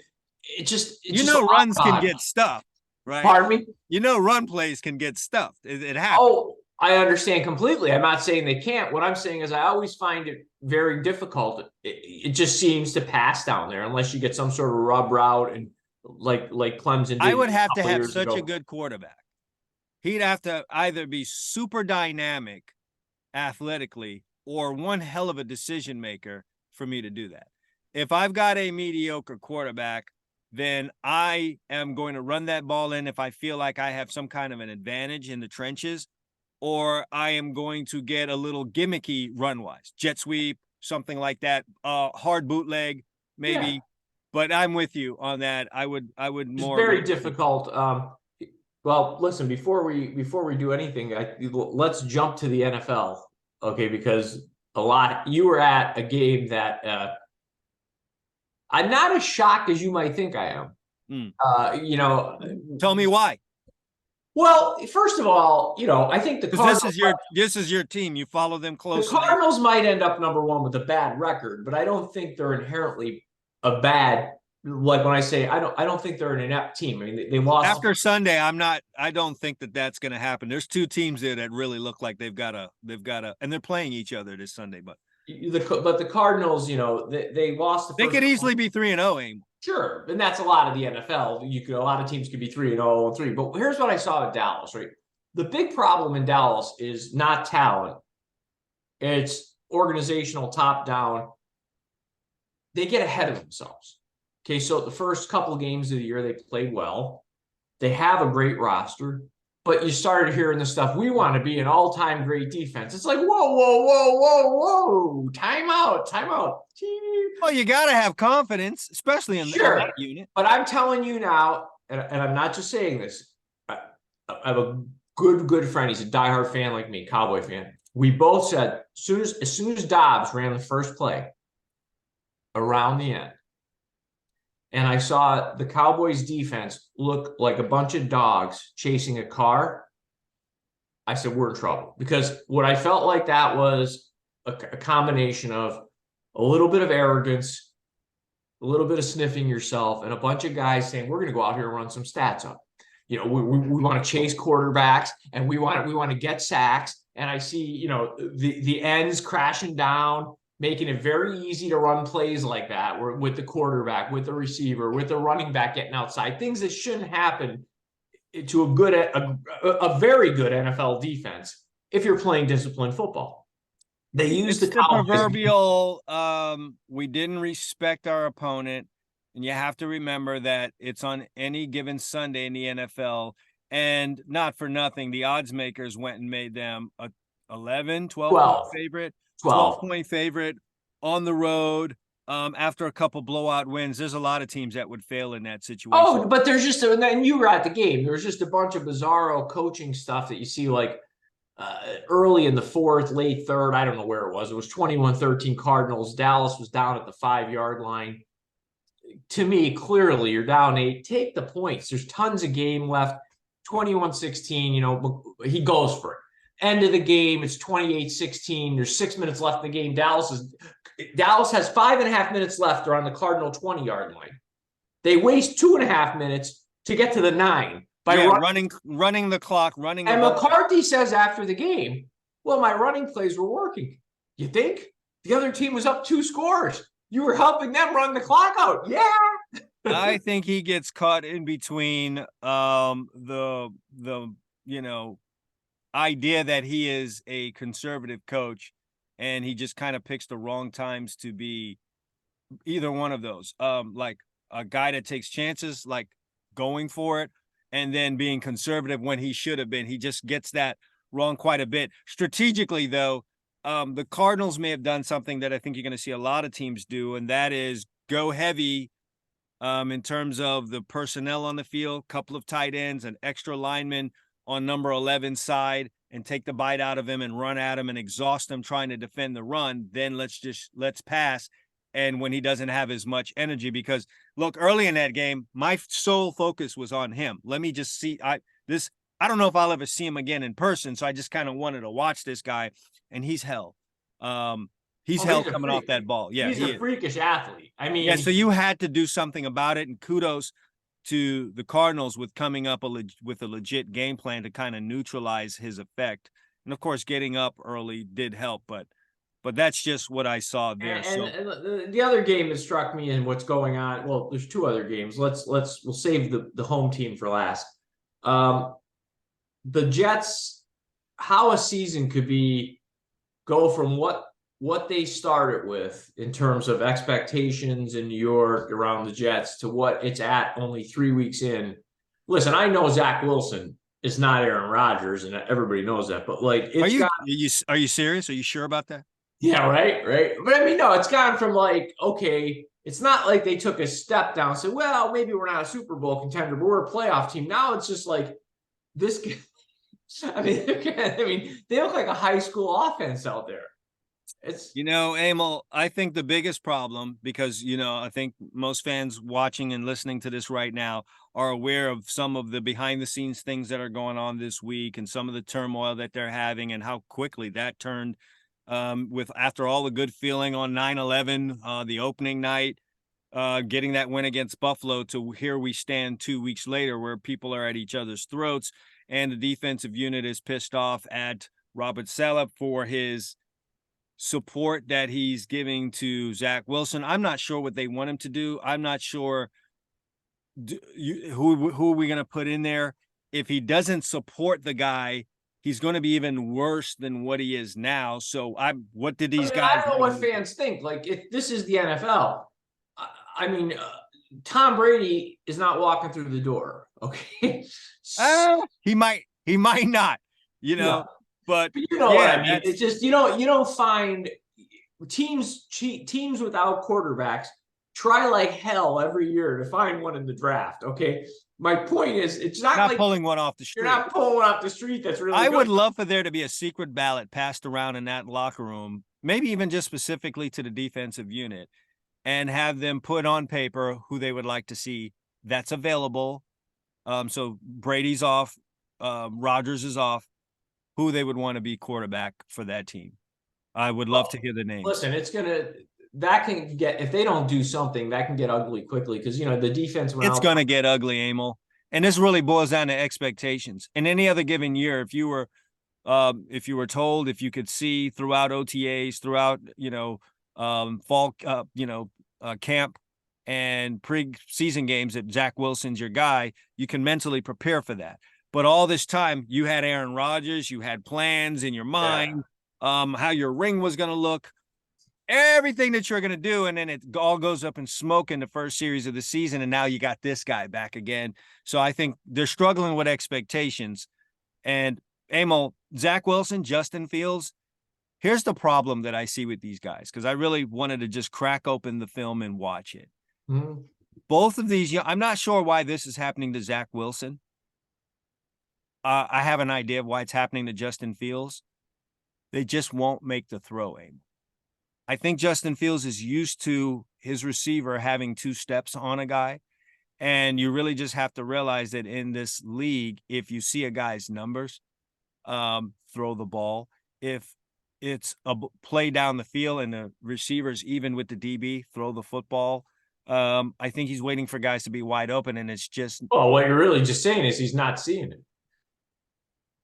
runs can get stuffed, right? Pardon me? Run plays can get stuffed. It happens. Oh, I understand completely. I'm not saying they can't. What I'm saying is I always find it very difficult. It just seems to pass down there unless you get some sort of rub route and like Clemson did. I would have to have such a good quarterback. He'd have to either be super dynamic athletically or one hell of a decision maker for me to do that. If I've got a mediocre quarterback, then I am going to run that ball in if I feel like I have some kind of an advantage in the trenches, or I am going to get a little gimmicky run-wise, jet sweep, something like that, hard bootleg, maybe. Yeah. But I'm with you on that. I would more. It's very difficult. Well, listen, before we do anything, let's jump to the NFL, okay? Because you were at a game that I'm not as shocked as you might think I am. Tell me why. Well, first of all, I think the Cardinals. This is your team. You follow them closely. The Cardinals might end up number 1 with a bad record, but I don't think they're inherently a bad. Like when I say I don't think they're an inept team. I mean, they lost after Sunday. I don't think that's going to happen. There's 2 teams there that really look like they've got a, and they're playing each other this Sunday. But the Cardinals, they lost. They could easily be 3-0, Aim. Sure, and that's a lot of the NFL. A lot of teams could be 3-0 and 3. But here's what I saw at Dallas. Right, the big problem in Dallas is not talent; it's organizational, top down. They get ahead of themselves. Okay, so the first couple of games of the year, they played well. They have a great roster, but you started hearing the stuff, we want to be an all-time great defense. It's like, whoa. Time out. Well, you got to have confidence, especially in that unit. But I'm telling you now, and I'm not just saying this, I have a good friend. He's a diehard fan like me, Cowboy fan. We both said, as soon as Dobbs ran the first play around the end, and I saw the Cowboys defense look like a bunch of dogs chasing a car, I said, we're in trouble. Because what I felt like that was a combination of a little bit of arrogance, a little bit of sniffing yourself, and a bunch of guys saying, we're going to go out here and run some stats up. We want to chase quarterbacks, and we want to get sacks. And I see, the ends crashing down, making it very easy to run plays like that with the quarterback, with the receiver, with the running back getting outside, things that shouldn't happen to a very good NFL defense if you're playing disciplined football. They use the proverbial we didn't respect our opponent, and you have to remember that it's on any given Sunday in the NFL, and not for nothing, the odds makers went and made them a 11, 12 favorite. 12-point favorite on the road after a couple blowout wins. There's a lot of teams that would fail in that situation. Oh, but there's just and you were at the game. There was just a bunch of bizarro coaching stuff that you see like early in the 4th, late 3rd. I don't know where it was. It was 21-13 Cardinals. Dallas was down at the 5-yard line. To me, clearly, you're down 8. Take the points. There's tons of game left. 21-16, he goes for it. End of the game, it's 28-16. There's 6 minutes left in the game. Dallas has 5.5 minutes left around the Cardinal 20-yard line. They waste 2.5 minutes to get to the 9 by running the clock, And McCarthy says after the game, Well, my running plays were working. You think? The other team was up 2 scores. You were helping them run the clock out. Yeah. I think he gets caught in between the idea that he is a conservative coach, and he just kind of picks the wrong times to be either one of those. Like a guy that takes chances, like going for it, and then being conservative when he should have been. He just gets that wrong quite a bit. Strategically, though, the Cardinals may have done something that I think you're going to see a lot of teams do, and that is go heavy in terms of the personnel on the field, couple of tight ends, an extra lineman on number 11 side, and take the bite out of him and run at him and exhaust him trying to defend the run. Then let's pass. And when he doesn't have as much energy, because look, early in that game, my sole focus was on him. Let me just see. I don't know if I'll ever see him again in person, so I just kind of wanted to watch this guy, and he's hell. He's hell coming off that ball. Yeah, he's a freakish athlete. I mean, yeah. So you had to do something about it, and kudos to the Cardinals with coming up with a legit game plan to kind of neutralize his effect. And of course, getting up early did help, but that's just what I saw there. And the other game that struck me and what's going on. Well, there's 2 other games. We'll save the home team for last. The Jets, how a season could go from what they started with in terms of expectations in New York around the Jets to what it's at only 3 weeks in. Listen, I know Zach Wilson is not Aaron Rodgers, and everybody knows that. But like, are you serious? Are you sure about that? Yeah, right. But I mean, no, it's gone from like, okay, it's not like they took a step down and said, well, maybe we're not a Super Bowl contender, but we're a playoff team. Now it's just like this. I mean, they look like a high school offense out there. It's Emil, I think the biggest problem, because I think most fans watching and listening to this right now are aware of some of the behind the scenes things that are going on this week and some of the turmoil that they're having and how quickly that turned with after all the good feeling on 9/11, the opening night, getting that win against Buffalo, to here we stand 2 weeks later where people are at each other's throats and the defensive unit is pissed off at Robert Saleh for his support that he's giving to Zach Wilson. I'm not sure what they want him to do. I'm not sure who are we going to put in there. If he doesn't support the guy, he's going to be even worse than what he is now. So what did these guys? I don't know what fans think. Like, if this is the NFL, I mean, Tom Brady is not walking through the door. Okay. He might not, No. but what I mean. It's just, you don't find teams without quarterbacks try like hell every year to find one in the draft. Okay. My point is, it's not like pulling one off the street. You're not pulling one off the street. That's really I would love for there to be a secret ballot passed around in that locker room, maybe even just specifically to the defensive unit, and have them put on paper who they would like to see that's available. So Brady's off, Rodgers is off, who they would want to be quarterback for that team. I would love to hear the names. Listen, that can get, if they don't do something, that can get ugly quickly because the defense it's going to get ugly, Emil. And this really boils down to expectations. In any other given year, if you were told, if you could see throughout OTAs, throughout fall camp and pre-season games that Zach Wilson's your guy, you can mentally prepare for that. But all this time, you had Aaron Rodgers, you had plans in your mind, how your ring was going to look, everything that you're going to do, and then it all goes up in smoke in the first series of the season, and now you got this guy back again. So I think they're struggling with expectations. And Emil, Zach Wilson, Justin Fields, here's the problem that I see with these guys, because I really wanted to just crack open the film and watch it. Mm-hmm. Both of these, I'm not sure why this is happening to Zach Wilson. I have an idea of why it's happening to Justin Fields. They just won't make the throw, Emil. I think Justin Fields is used to his receiver having 2 steps on a guy. And you really just have to realize that in this league, if you see a guy's numbers, throw the ball. If it's a play down the field and the receivers, even with the DB, throw the football. I think he's waiting for guys to be wide open, and it's just. Oh, what you're really just saying is he's not seeing it.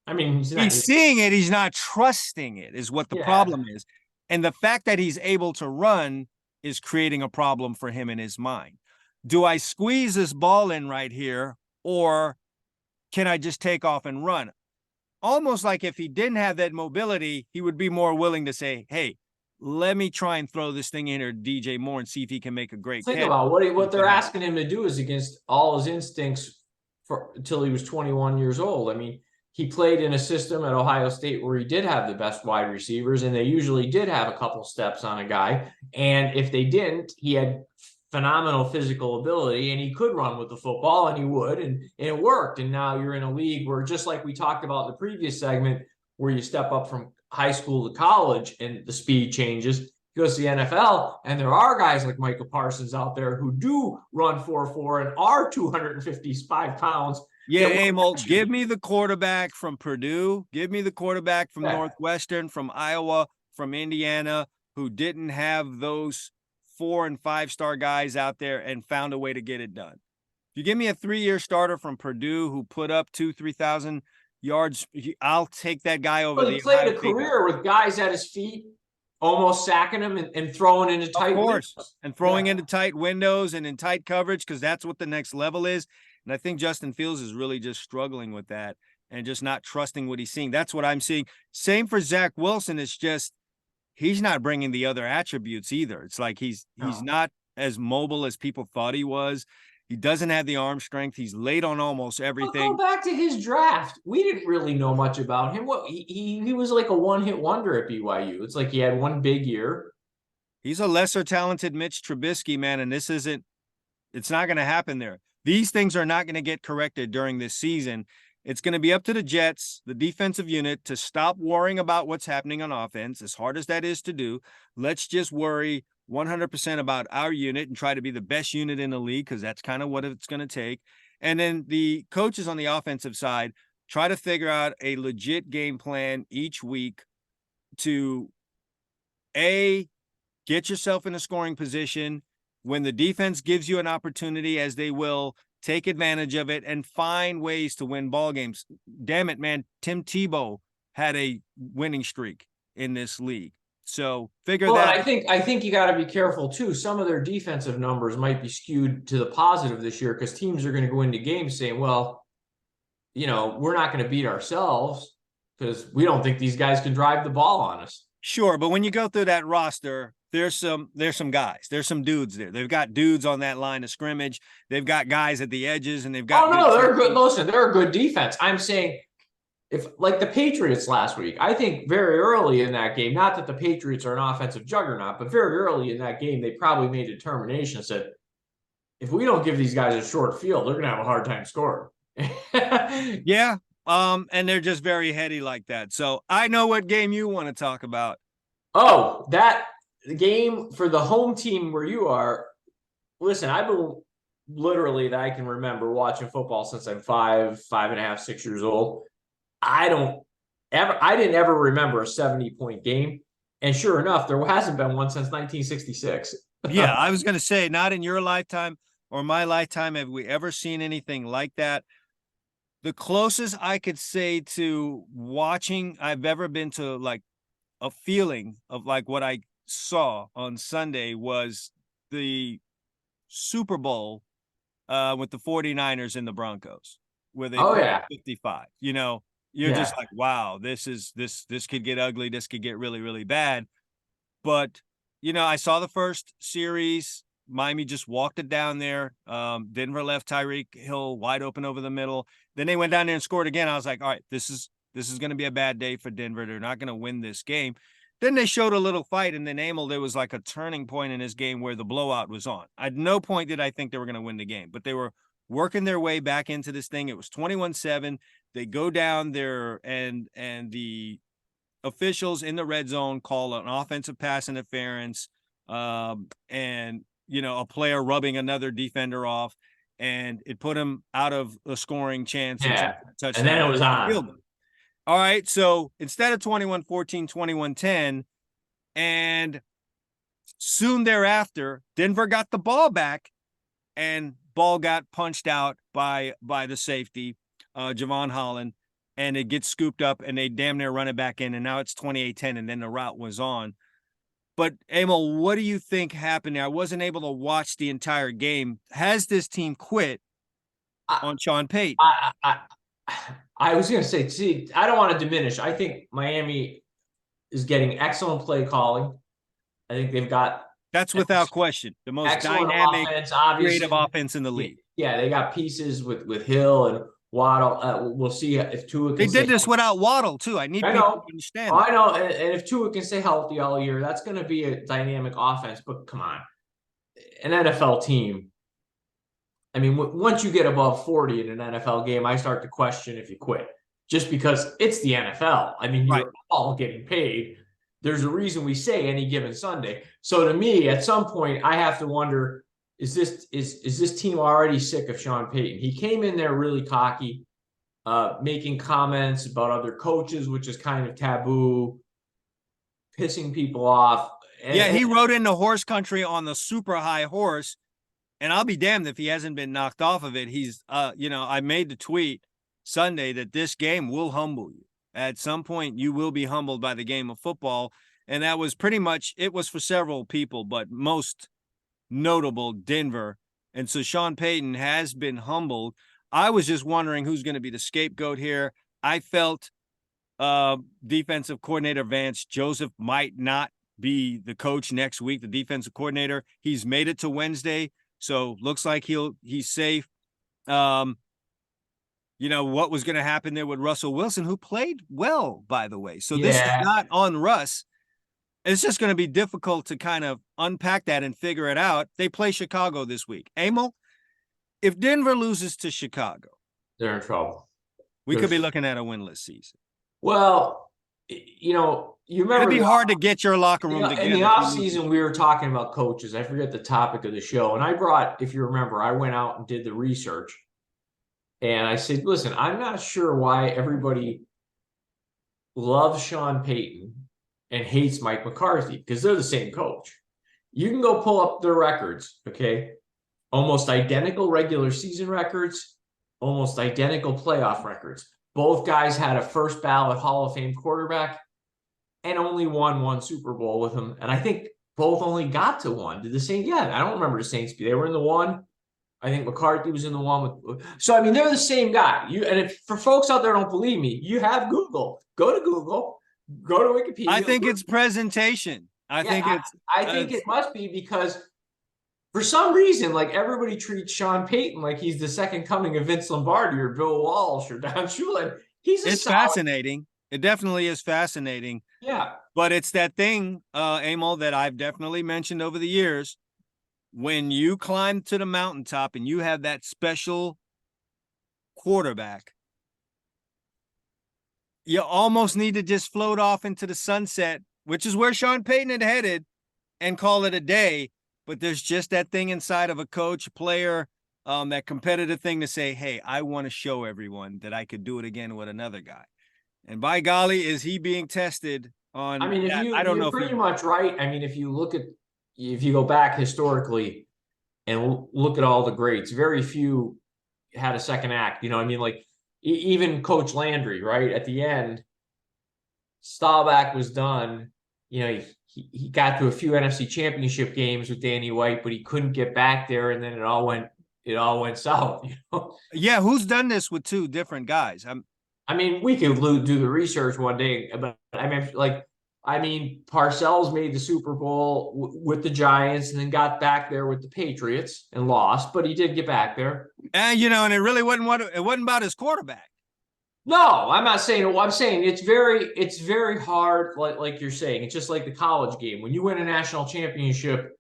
I mean, he's not. He's seeing it. He's not trusting it is what the Yeah. problem is. And the fact that he's able to run is creating a problem for him in his mind. Do I squeeze this ball in right here, or can I just take off and run? Almost like if he didn't have that mobility, he would be more willing to say, hey, let me try and throw this thing in here to DJ Moore and see if he can make a great Think catch. about what they're asking him to do is against all his instincts for until he was 21 years old. I mean, he played in a system at Ohio State where he did have the best wide receivers, and they usually did have a couple steps on a guy. And if they didn't, he had phenomenal physical ability, and he could run with the football, and he would, and it worked. And now you're in a league where, just like we talked about in the previous segment, where you step up from high school to college and the speed changes, goes to the NFL, and there are guys like Michael Parsons out there who do run 4.4 and are 255 pounds. Yeah, Emil, give me the quarterback from Purdue. Give me the quarterback from Northwestern, from Iowa, from Indiana, who didn't have those 4- and 5-star guys out there and found a way to get it done. If you give me a 3-year starter from Purdue who put up 2,000-3,000 yards, I'll take that guy over. He played a career with guys at his feet, almost sacking him and throwing into tight windows. And throwing into tight windows and in tight coverage, because that's what the next level is. And I think Justin Fields is really just struggling with that and just not trusting what he's seeing. That's what I'm seeing. Same for Zach Wilson. It's just he's not bringing the other attributes either. It's like he's not as mobile as people thought he was. He doesn't have the arm strength. He's late on almost everything. Go back to his draft. We didn't really know much about him. What he was like a one-hit wonder at BYU. It's like he had one big year. He's a lesser talented Mitch Trubisky, man, and it's not going to happen there. These things are not going to get corrected during this season. It's going to be up to the Jets, the defensive unit, to stop worrying about what's happening on offense, as hard as that is to do. Let's just worry 100% about our unit and try to be the best unit in the league, because that's kind of what it's going to take. And then the coaches on the offensive side try to figure out a legit game plan each week to get yourself in a scoring position. When the defense gives you an opportunity, as they will, take advantage of it and find ways to win ball games. Damn it, man. Tim Tebow had a winning streak in this league. So figure that out. I think you got to be careful too. Some of their defensive numbers might be skewed to the positive this year, because teams are going to go into games saying, well, we're not going to beat ourselves because we don't think these guys can drive the ball on us. Sure, but when you go through that roster, there's some guys, there's some dudes there. They've got dudes on that line of scrimmage. They've got guys at the edges, and they've got. Oh no, they're good. Listen, they're a good defense. I'm saying, if like the Patriots last week, I think very early in that game, not that the Patriots are an offensive juggernaut, but very early in that game, they probably made a determination and said, if we don't give these guys a short field, they're going to have a hard time scoring. Yeah. And they're just very heady like that. So I know what game you want to talk about. Oh, that game for the home team where you are. Listen, I've been literally that I can remember watching football since I'm 5.5, 6 years old. I didn't ever remember a 70-point game. And sure enough, there hasn't been one since 1966. Yeah, I was going to say, not in your lifetime or my lifetime have we ever seen anything like that. The closest I could say to watching I've ever been to like a feeling of like what I saw on Sunday was the Super Bowl with the 49ers and the Broncos, where they put 55. You're just like, wow, this could get ugly. This could get really, really bad. But, I saw the first series. Miami just walked it down there. Denver left Tyreek Hill wide open over the middle. Then they went down there and scored again. I was like, all right, this is going to be a bad day for Denver. They're not going to win this game. Then they showed a little fight, and then there was like a turning point in this game where the blowout was on. At no point did I think they were going to win the game, but they were working their way back into this thing. It was 21-7. They go down there, and the officials in the red zone call an offensive pass interference, and a player rubbing another defender off, and it put him out of a scoring chance. Yeah, and then it was on. All right, so instead of 21-14, 21-10, and soon thereafter, Denver got the ball back, and ball got punched out by the safety, Javon Holland, and it gets scooped up and they damn near run it back in, and now it's 28-10, and then the route was on. But Emil, what do you think happened there? I wasn't able to watch the entire game. Has this team quit on Sean Payton? I was going to say, see, I don't want to diminish. I think Miami is getting excellent play calling. I think they've got That's without question the most excellent dynamic, offense, obviously. creative offense in the league. Yeah, they got pieces with Hill and Waddle. We'll see if Tua They can did this without Waddle too. I need people to understand. I know, and if Tua can stay healthy all year, that's going to be a dynamic offense. But come on, an NFL team. I mean, once you get above 40 in an NFL game, I start to question if you quit, just because it's the NFL. I mean, you're all getting paid. There's a reason we say any given Sunday. So to me, at some point, I have to wonder: is this team already sick of Sean Payton? He came in there really cocky, making comments about other coaches, which is kind of taboo, pissing people off. And he rode into horse country on the super high horse, and I'll be damned if he hasn't been knocked off of it. He's, I made the tweet Sunday that this game will humble you. At some point, you will be humbled by the game of football, and that was pretty much it. Was for several people, but most notable Denver. And so Sean Payton has been humbled. I was just wondering who's going to be the scapegoat here. I felt defensive coordinator Vance Joseph might not be the coach next week, the defensive coordinator. He's made it to Wednesday, so looks like he's safe. What was going to happen there with Russell Wilson, who played well, by the way. So this is not on Russ. It's just going to be difficult to kind of unpack that and figure it out. They play Chicago this week. Emil, if Denver loses to Chicago, they're in trouble. We could be looking at a winless season. Well, you remember it'd be hard to get your locker room together. In the offseason, we were talking about coaches. I forget the topic of the show. And I brought, if you remember, I went out and did the research. And I said, listen, I'm not sure why everybody loves Sean Payton and hates Mike McCarthy, because they're the same coach. You can go pull up their records, okay? Almost identical regular season records, almost identical playoff records. Both guys had a first ballot Hall of Fame quarterback and only won one Super Bowl with him. And I think both only got to one. Did the Saints? Yeah, I don't remember the Saints. They were in the one. I think McCarthy was in the one with. So, I mean, they're the same guy. And if for folks out there don't believe me, you have Google. Go to Google. Go to Wikipedia. I think it's presentation. I think it must be, because for some reason, like, everybody treats Sean Payton like he's the second coming of Vince Lombardi or Bill Walsh or Don Shula. It's fascinating. It definitely is fascinating. Yeah. But it's that thing, Emil, that I've definitely mentioned over the years. When you climb to the mountaintop and you have that special quarterback, you almost need to just float off into the sunset, which is where Sean Payton had headed, and call it a day. But there's just that thing inside of a coach, player, that competitive thing to say, hey, I want to show everyone that I could do it again with another guy. And by golly, is he being tested on? I mean, you're pretty much right. I mean, if you go back historically and look at all the greats, very few had a second act. You know, I mean, like even Coach Landry, right at the end, Staubach was done. You know, he got to a few NFC Championship games with Danny White, but he couldn't get back there, and then it all went south. You know? Yeah, who's done this with two different guys? I mean, we could do the research one day, but I mean, Parcells made the Super Bowl with the Giants and then got back there with the Patriots and lost, but he did get back there. And and it really wasn't about his quarterback. No, I'm not saying it. I'm saying it's very hard, like you're saying. It's just like the college game. When you win a national championship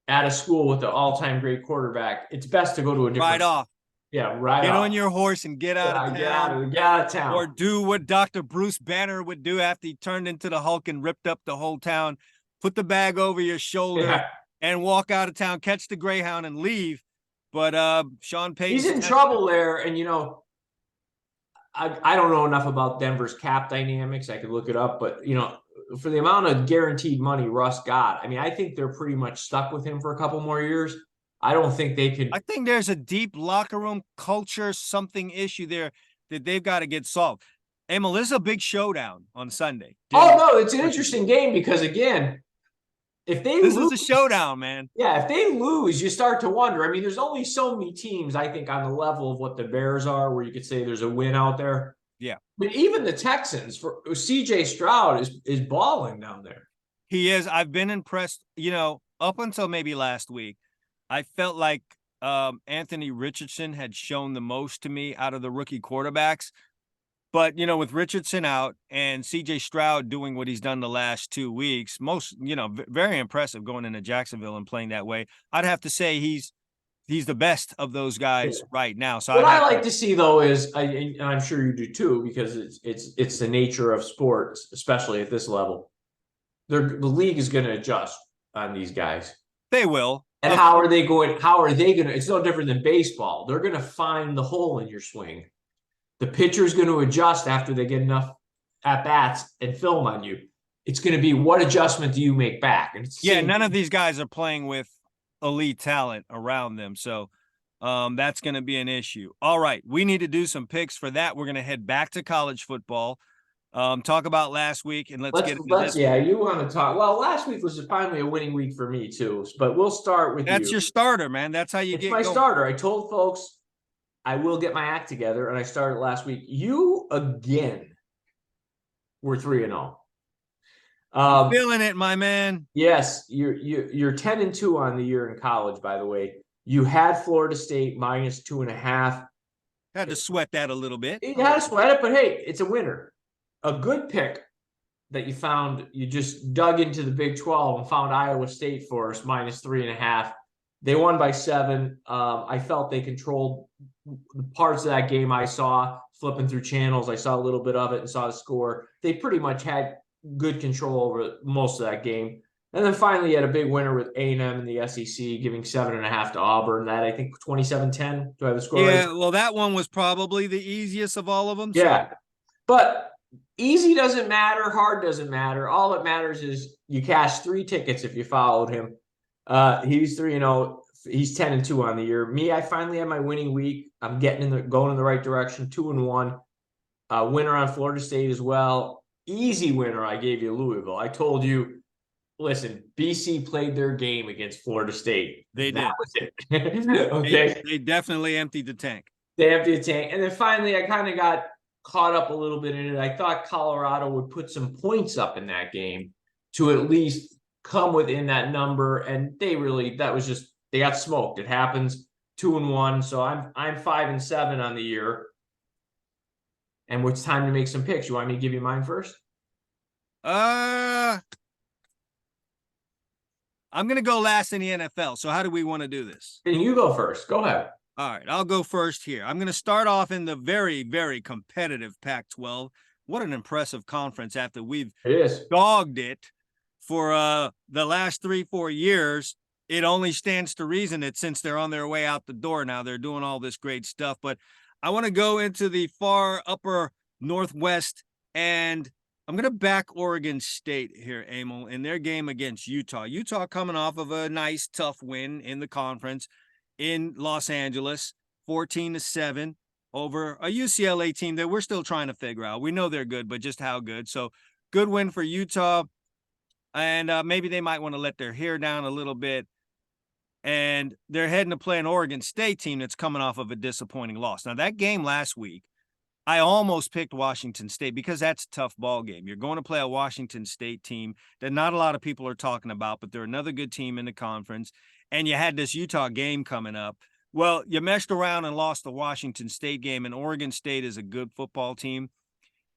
at a school with the all-time great quarterback, it's best to go to a different. Right off. Yeah, right. Get on your horse and get out of town. Get out of town. Or do what Dr. Bruce Banner would do after he turned into the Hulk and ripped up the whole town. Put the bag over your shoulder and walk out of town, catch the Greyhound and leave. But Sean Payton, he's in trouble there. And, I don't know enough about Denver's cap dynamics. I could look it up. But, for the amount of guaranteed money Russ got, I mean, I think they're pretty much stuck with him for a couple more years. I don't think they could. I think there's a deep locker room culture, something issue there that they've got to get solved. Emil, this is a big showdown on Sunday. Oh no, it's an interesting game because again, if they this lose, is a showdown, man. yeah, if they lose, you start to wonder. I mean, there's only so many teams, I think, on the level of what the Bears are, where you could say there's a win out there. Yeah. But even the Texans, for CJ Stroud is balling down there. He is. I've been impressed, up until maybe last week. I felt like Anthony Richardson had shown the most to me out of the rookie quarterbacks. But, with Richardson out and CJ Stroud doing what he's done the last 2 weeks, very impressive going into Jacksonville and playing that way. I'd have to say he's the best of those guys right now. So what I like to see though is, and I'm sure you do too, because it's the nature of sports, especially at this level. The league is going to adjust on these guys. They will. And how are they going to? It's no different than baseball. They're going to find the hole in your swing. The pitcher is going to adjust after they get enough at bats and film on you. It's going to be, what adjustment do you make back? And none of these guys are playing with elite talent around them. So that's going to be an issue. All right. We need to do some picks for that. We're going to head back to college football. Talk about last week, and let's get into this. Yeah, you want to talk. Well, last week was finally a winning week for me too, but we'll start with That's your starter, man. That's how you get my going. Starter. I told folks I will get my act together, and I started last week. You again were 3-0. Feeling it, my man. Yes, you're 10-2 on the year in college. By the way, you had Florida State minus 2.5. Had to sweat that a little bit. You had to sweat it, but hey, it's a winner. A good pick that you found. You just dug into the Big 12 and found Iowa State for us minus 3.5. They won by 7. I felt they controlled the parts of that game. I saw flipping through channels. I saw a little bit of it and saw the score. They pretty much had good control over most of that game. And then finally, you had a big winner with A&M in the SEC, giving 7.5 to Auburn. That, I think, 27-10. Do I have the score? Yeah, right? well, that one was probably the easiest of all of them. Yeah. So. But easy doesn't matter. Hard doesn't matter. All that matters is you cashed 3 tickets if you followed him. He's 3-0. He's 10-2 on the year. Me, I finally had my winning week. I'm going in the right direction. 2-1. Winner on Florida State as well. Easy winner. I gave you Louisville. I told you, listen, BC played their game against Florida State. They did. That was it. Okay. They definitely emptied the tank. They emptied the tank. And then finally, I kind of got caught up a little bit in it. I thought Colorado would put some points up in that game to at least come within that number. And they got smoked. It happens. 2-1. So I'm 5-7 on the year. And it's time to make some picks. You want me to give you mine first? I'm going to go last in the NFL. So how do we want to do this? Then you go first. Go ahead. All right, I'll go first here. I'm going to start off in the very, very competitive Pac-12. What an impressive conference after we've dogged it for the last 3-4 years. It only stands to reason that since they're on their way out the door now, they're doing all this great stuff. But I want to go into the far upper Northwest, and I'm going to back Oregon State here, Emil, in their game against Utah. Utah coming off of a nice, tough win in the conference in Los Angeles, 14-7 over a UCLA team that we're still trying to figure out. We know they're good, but just how good. So good win for Utah. And maybe they might want to let their hair down a little bit. And they're heading to play an Oregon State team that's coming off of a disappointing loss. Now, that game last week, I almost picked Washington State because that's a tough ball game. You're going to play a Washington State team that not a lot of people are talking about, but they're another good team in the conference. And you had this Utah game coming up. Well, you messed around and lost the Washington State game, and Oregon State is a good football team.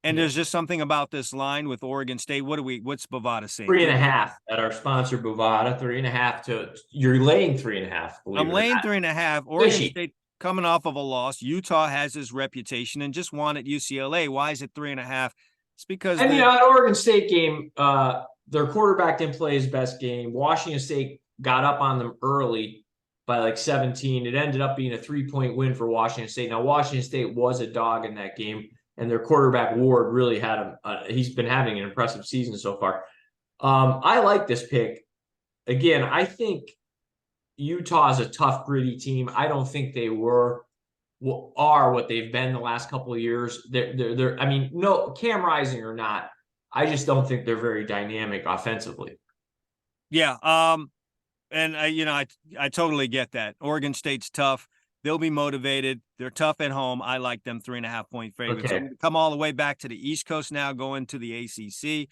And there's just something about this line with Oregon State. What's Bovada saying? 3.5 at our sponsor, Bovada. 3.5 you're laying 3.5. I'm laying 3.5. Oregon State coming off of a loss. Utah has his reputation and just won at UCLA. Why is it 3.5? It's because that Oregon State game, their quarterback didn't play his best game. Washington State got up on them early by like 17. It ended up being a 3-point win for Washington State. Now, Washington State was a dog in that game, and their quarterback Ward really had him. He's been having an impressive season so far. I like this pick. Again, I think Utah is a tough, gritty team. I don't think they were are what they've been the last couple of years. They're I mean, no, Cam Rising or not, I just don't think they're very dynamic offensively. Yeah. And I totally get that. Oregon State's tough. They'll be motivated. They're tough at home. I like them 3.5-point favorites. Okay. I'm going to come all the way back to the East Coast now, going to the ACC.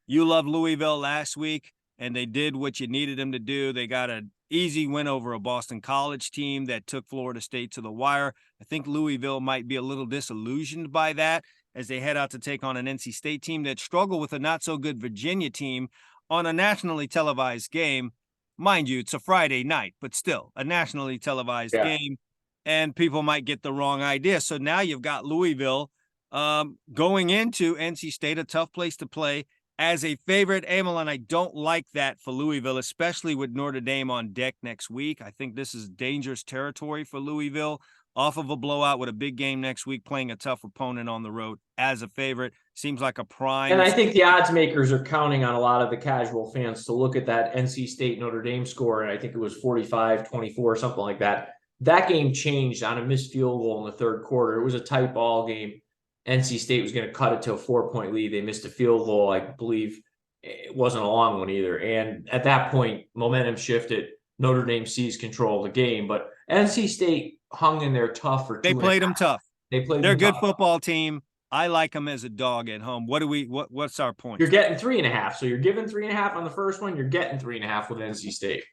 You loved Louisville last week, and they did what you needed them to do. They got an easy win over a Boston College team that took Florida State to the wire. I think Louisville might be a little disillusioned by that as they head out to take on an NC State team that struggled with a not-so-good Virginia team on a nationally televised game. Mind you, it's a Friday night, but still a nationally televised game, and people might get the wrong idea. So now you've got Louisville going into NC State, a tough place to play, as a favorite. Emil, and I don't like that for Louisville, especially with Notre Dame on deck next week. I think this is dangerous territory for Louisville, off of a blowout with a big game next week, playing a tough opponent on the road as a favorite. Seems like a prime. And I think the odds makers are counting on a lot of the casual fans to look at that NC State Notre Dame score. And I think it was 45-24, something like that. That game changed on a missed field goal in the third quarter. It was a tight ball game. NC State was going to cut it to a 4-point lead. They missed a field goal. I believe it wasn't a long one either. And at that point, momentum shifted. Notre Dame seized control of the game. But NC State hung in there tough for 2.5. They played them tough. They're a good football team. I like them as a dog at home. What's our point? You're getting 3.5. So you're giving 3.5 on the first one. You're getting 3.5 with NC State.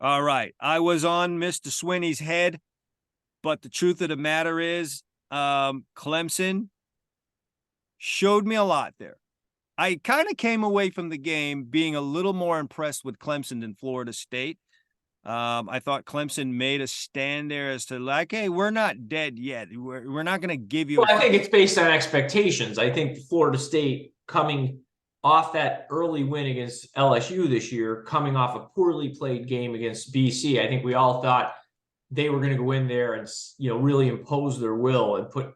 All right. I was on Mr. Swinney's head, but the truth of the matter is, Clemson showed me a lot there. I kind of came away from the game being a little more impressed with Clemson than Florida State. I thought Clemson made a stand there as to like, hey, we're not dead yet. We're not going to give you. Well, I think it's based on expectations. I think Florida State coming off that early win against LSU this year, coming off a poorly played game against BC, I think we all thought they were going to go in there and, really impose their will and put,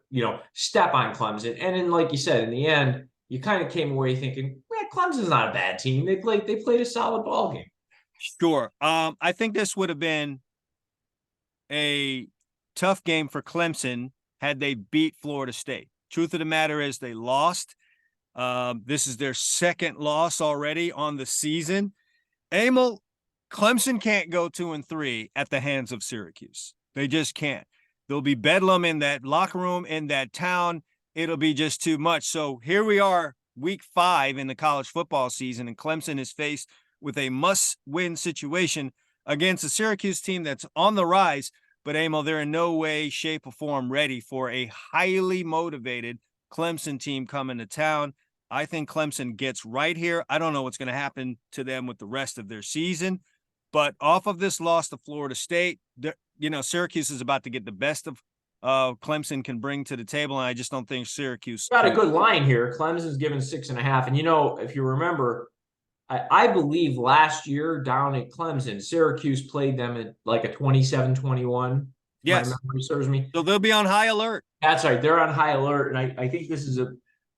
step on Clemson. And then, like you said, in the end, you kind of came away thinking, Clemson's not a bad team. They played a solid ball game. Sure. I think this would have been a tough game for Clemson had they beat Florida State. Truth of the matter is they lost. This is their second loss already on the season. Emil, Clemson can't go 2-3 at the hands of Syracuse. They just can't. There'll be bedlam in that locker room, in that town. It'll be just too much. So here we are, week 5 in the college football season, and Clemson is faced with a must-win situation against a Syracuse team that's on the rise. But, Emil, they're in no way, shape, or form ready for a highly motivated Clemson team coming to town. I think Clemson gets right here. I don't know what's going to happen to them with the rest of their season. But off of this loss to Florida State, Syracuse is about to get the best of Clemson can bring to the table, and I just don't think Syracuse got a good line here. Clemson's given 6.5. And, if you remember, I believe last year down at Clemson, Syracuse played them at like a 27-21. Yes. My memory serves me. So they'll be on high alert. That's right. They're on high alert. And I think this is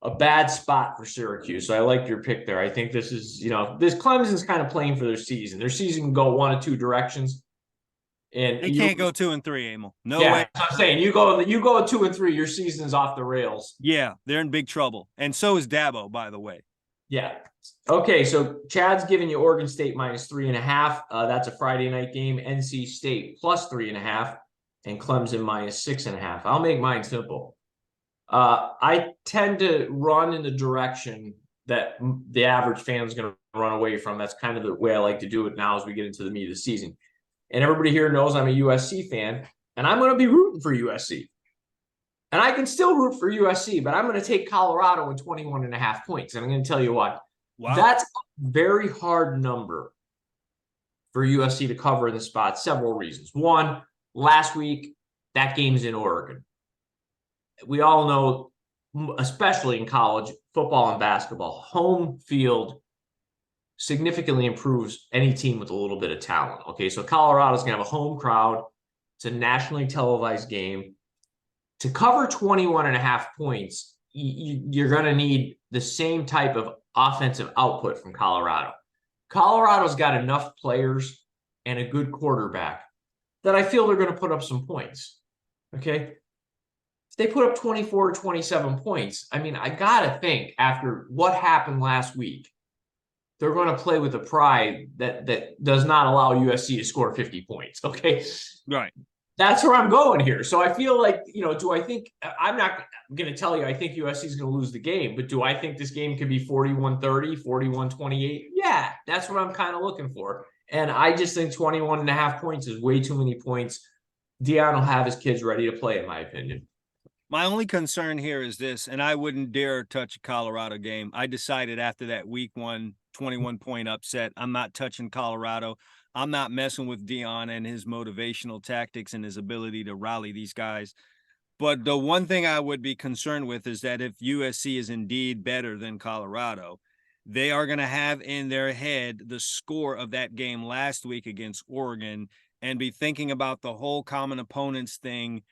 a bad spot for Syracuse. So I like your pick there. I think this is, this Clemson's kind of playing for their season. Their season can go one of two directions. And they can't go 2-3, Emil. No way. That's what I'm saying. You go 2-3, your season's off the rails. Yeah, they're in big trouble. And so is Dabo, by the way. Yeah. Okay, so Chad's giving you Oregon State -3.5. That's a Friday night game. NC State +3.5, and Clemson -6.5. I'll make mine simple. I tend to run in the direction that the average fan is going to run away from. That's kind of the way I like to do it now as we get into the meat of the season. And everybody here knows I'm a USC fan, and I'm going to be rooting for USC. And I can still root for USC, but I'm going to take Colorado in 21.5 points. And I'm going to tell you what. Wow. That's a very hard number for USC to cover in the spot. Several reasons. One, last week, that game's in Oregon. We all know, especially in college football and basketball, home field significantly improves any team with a little bit of talent. Okay, so Colorado's going to have a home crowd. It's a nationally televised game. To cover 21.5 points, you're going to need the same type of offensive output from Colorado. Colorado's got enough players and a good quarterback that I feel they're going to put up some points. Okay. if they put up 24 or 27 points, I mean, I got to think after what happened last week, they're going to play with a pride that does not allow USC to score 50 points. Okay. Right. That's where I'm going here. So I feel like, do I think I'm not going to tell you I think USC is going to lose the game, but do I think this game could be 41-30, 41-28? Yeah, that's what I'm kind of looking for. And I just think 21.5 points is way too many points. Deion will have his kids ready to play, in my opinion. My only concern here is this, and I wouldn't dare touch a Colorado game. I decided after that week 1 21-point upset, I'm not touching Colorado. I'm not messing with Deion and his motivational tactics and his ability to rally these guys. But the one thing I would be concerned with is that if USC is indeed better than Colorado, they are going to have in their head the score of that game last week against Oregon and be thinking about the whole common opponents thing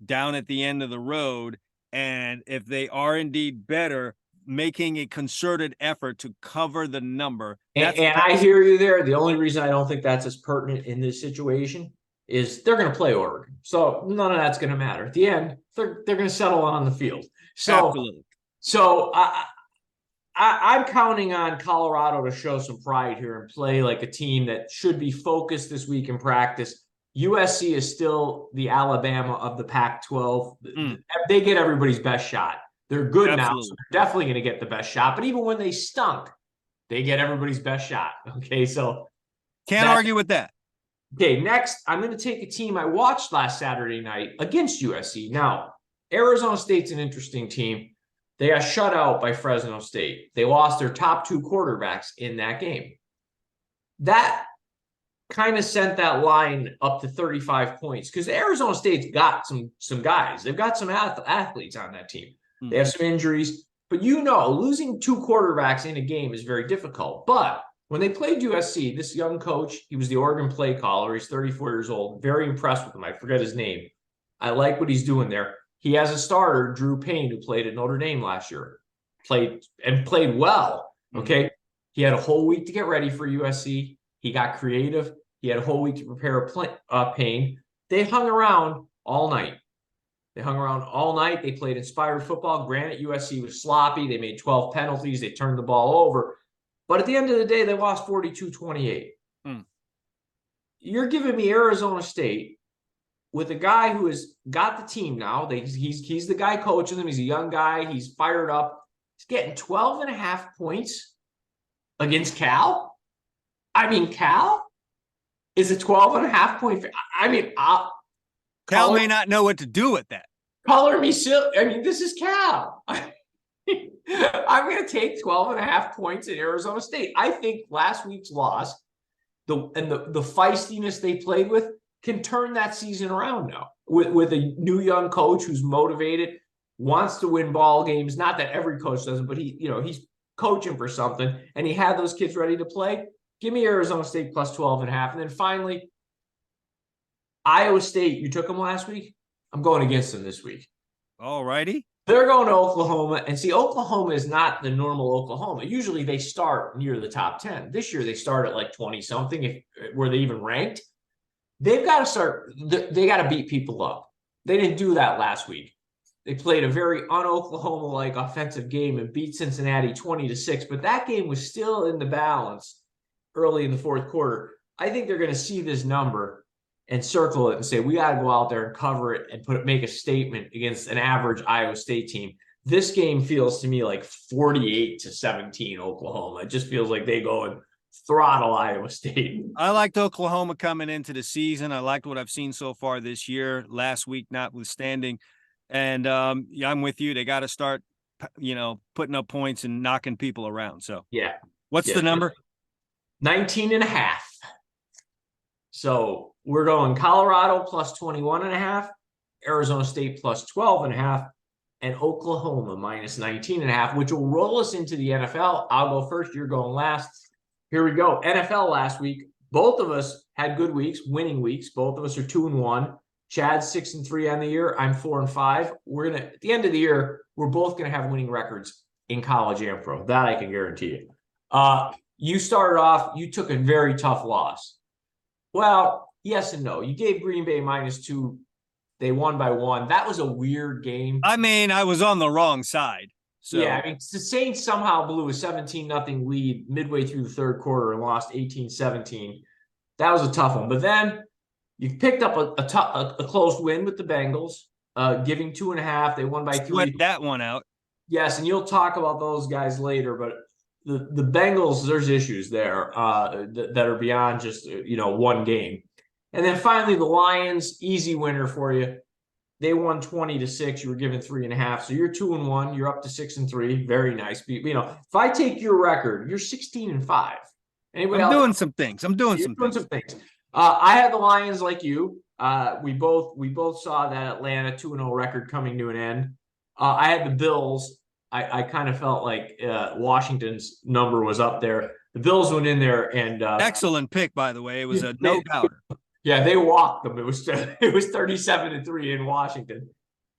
down at the end of the road. And if they are indeed better, making a concerted effort to cover the number. And I hear you there. The only reason I don't think that's as pertinent in this situation is they're going to play Oregon. So none of that's going to matter. At the end, they're going to settle on the field. So, absolutely. So I'm counting on Colorado to show some pride here and play like a team that should be focused this week in practice. USC is still the Alabama of the Pac-12. They get everybody's best shot. They're good now, so they're definitely going to get the best shot. But even when they stunk, they get everybody's best shot. Okay, so can't argue with that. Okay, next, I'm going to take a team I watched last Saturday night against USC. Now, Arizona State's an interesting team. They got shut out by Fresno State. They lost their top 2 quarterbacks in that game. That kind of sent that line up to 35 points because Arizona State's got some guys. They've got some athletes on that team. They have some injuries, but losing 2 quarterbacks in a game is very difficult. But when they played USC, this young coach, he was the Oregon play caller. He's 34 years old. Very impressed with him. I forget his name. I like what he's doing there. He has a starter, Drew Payne, who played at Notre Dame last year. Played well. Okay. He had a whole week to get ready for USC. He got creative. He had a whole week to prepare Payne. They hung around all night. They played inspired football. Granted, USC was sloppy. They made 12 penalties. They turned the ball over. But at the end of the day, they lost 42-28. You're giving me Arizona State with a guy who has got the team now. He's the guy coaching them. He's a young guy. He's fired up. He's getting 12.5 points against Cal. I mean, Cal is a 12.5 point. I mean, Cal may not know what to do with that. Color me silly. I mean, this is Cal. I'm going to take 12.5 points in Arizona State. I think last week's loss, the feistiness they played with can turn that season around now with a new young coach who's motivated, wants to win ball games. Not that every coach doesn't, but he's coaching for something, and he had those kids ready to play. Give me Arizona State plus 12.5. And then finally, Iowa State, you took them last week. I'm going against them this week. All righty. They're going to Oklahoma. And see, Oklahoma is not the normal Oklahoma. Usually they start near the top 10. This year they start at like 20-something, were they even ranked. They've got to start. They got to beat people up. They didn't do that last week. They played a very un-Oklahoma-like offensive game and beat Cincinnati 20-6. But that game was still in the balance early in the fourth quarter. I think they're going to see this number and circle it and say, we got to go out there and cover it and make a statement against an average Iowa State team. This game feels to me like 48-17 Oklahoma. It just feels like they go and throttle Iowa State. I liked Oklahoma coming into the season. I liked what I've seen so far this year, last week notwithstanding. And yeah, I'm with you. They got to start, putting up points and knocking people around. So yeah. What's the number? 19.5. So we're going Colorado plus 21.5, Arizona State plus 12.5, and Oklahoma minus 19.5, which will roll us into the NFL. I'll go first. You're going last. Here we go. NFL last week. Both of us had good weeks, winning weeks. Both of us are 2-1. Chad's 6-3 on the year. I'm 4-5. We're gonna at the end of the year, we're both gonna have winning records in college and pro. That I can guarantee you. You started off, you took a very tough loss. Well, yes and no. You gave Green Bay -2. They won by 1. That was a weird game. I mean, I was on the wrong side. So yeah, I mean, the Saints somehow blew a 17-0 lead midway through the third quarter and lost 18-17. That was a tough one. But then you picked up a close win with the Bengals, giving 2.5. They won by 3. sweat that one out. Yes, and you'll talk about those guys later, but the Bengals, there's issues there that are beyond just one game. And then finally, the Lions, easy winner for you. They won 20-6. You were given 3.5, so you're 2-1. You're up to 6-3. Very nice. If I take your record, you're 16-5. Anybody I'm else? doing some things. I'm doing some things. I had the Lions like you. We both saw that Atlanta 2-0 record coming to an end. I had the Bills. I kind of felt like Washington's number was up there. The Bills went in there and excellent pick, by the way. It was a no doubter. Yeah, they walked them. It was 37-3 in Washington.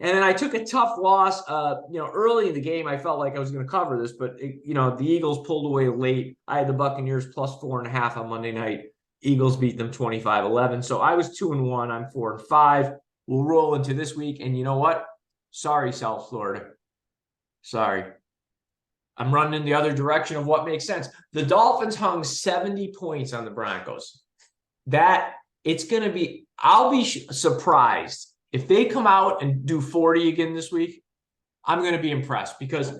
And then I took a tough loss. Early in the game, I felt like I was going to cover this, but the Eagles pulled away late. I had the Buccaneers plus 4.5 on Monday night. Eagles beat them 25-11. So I was 2-1. I'm 4-5. We'll roll into this week. And you know what? Sorry, South Florida. Sorry. I'm running in the other direction of what makes sense. The Dolphins hung 70 points on the Broncos. I'll be surprised if they come out and do 40 again this week. I'm going to be impressed because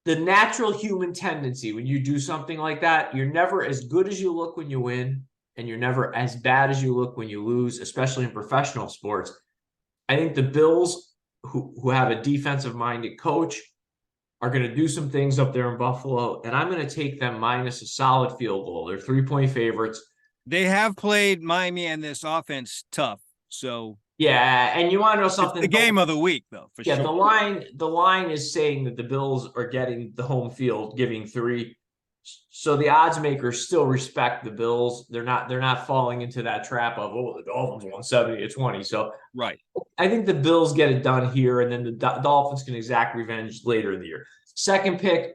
the natural human tendency when you do something like that, you're never as good as you look when you win, and you're never as bad as you look when you lose, especially in professional sports. I think the Bills, who have a defensive-minded coach, are going to do some things up there in Buffalo, and I'm going to take them minus a solid field goal. They're 3-point favorites. They have played Miami and this offense tough. So yeah, and you want to know something? It's the game of the week, though, for sure. The line is saying that the Bills are getting the home field, giving 3. So the odds makers still respect the Bills. They're not falling into that trap of the Dolphins won 70-20. So right. I think the Bills get it done here, and then the Dolphins can exact revenge later in the year. Second pick.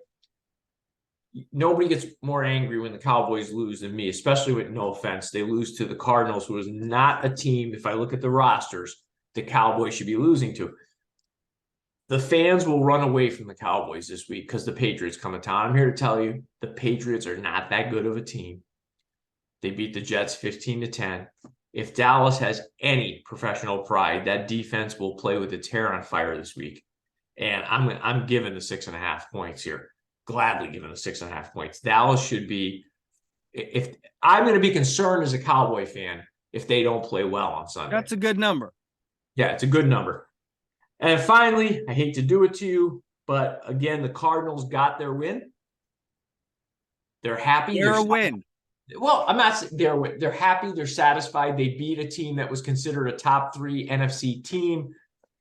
Nobody gets more angry when the Cowboys lose than me, especially with no offense. They lose to the Cardinals, who is not a team, if I look at the rosters, the Cowboys should be losing to. The fans will run away from the Cowboys this week because the Patriots come to town. I'm here to tell you, the Patriots are not that good of a team. They beat the Jets 15-10. If Dallas has any professional pride, that defense will play with its hair on fire this week. And I'm giving the 6.5 points here. Gladly given the 6.5 points. Dallas should be, if I'm going to be concerned as a Cowboy fan if they don't play well on Sunday. That's a good number. Yeah, it's a good number. And finally, I hate to do it to you, but again, the Cardinals got their win. They're happy. They're a win. Well, I'm not saying they're happy. They're satisfied. They beat a team that was considered a top 3 NFC team.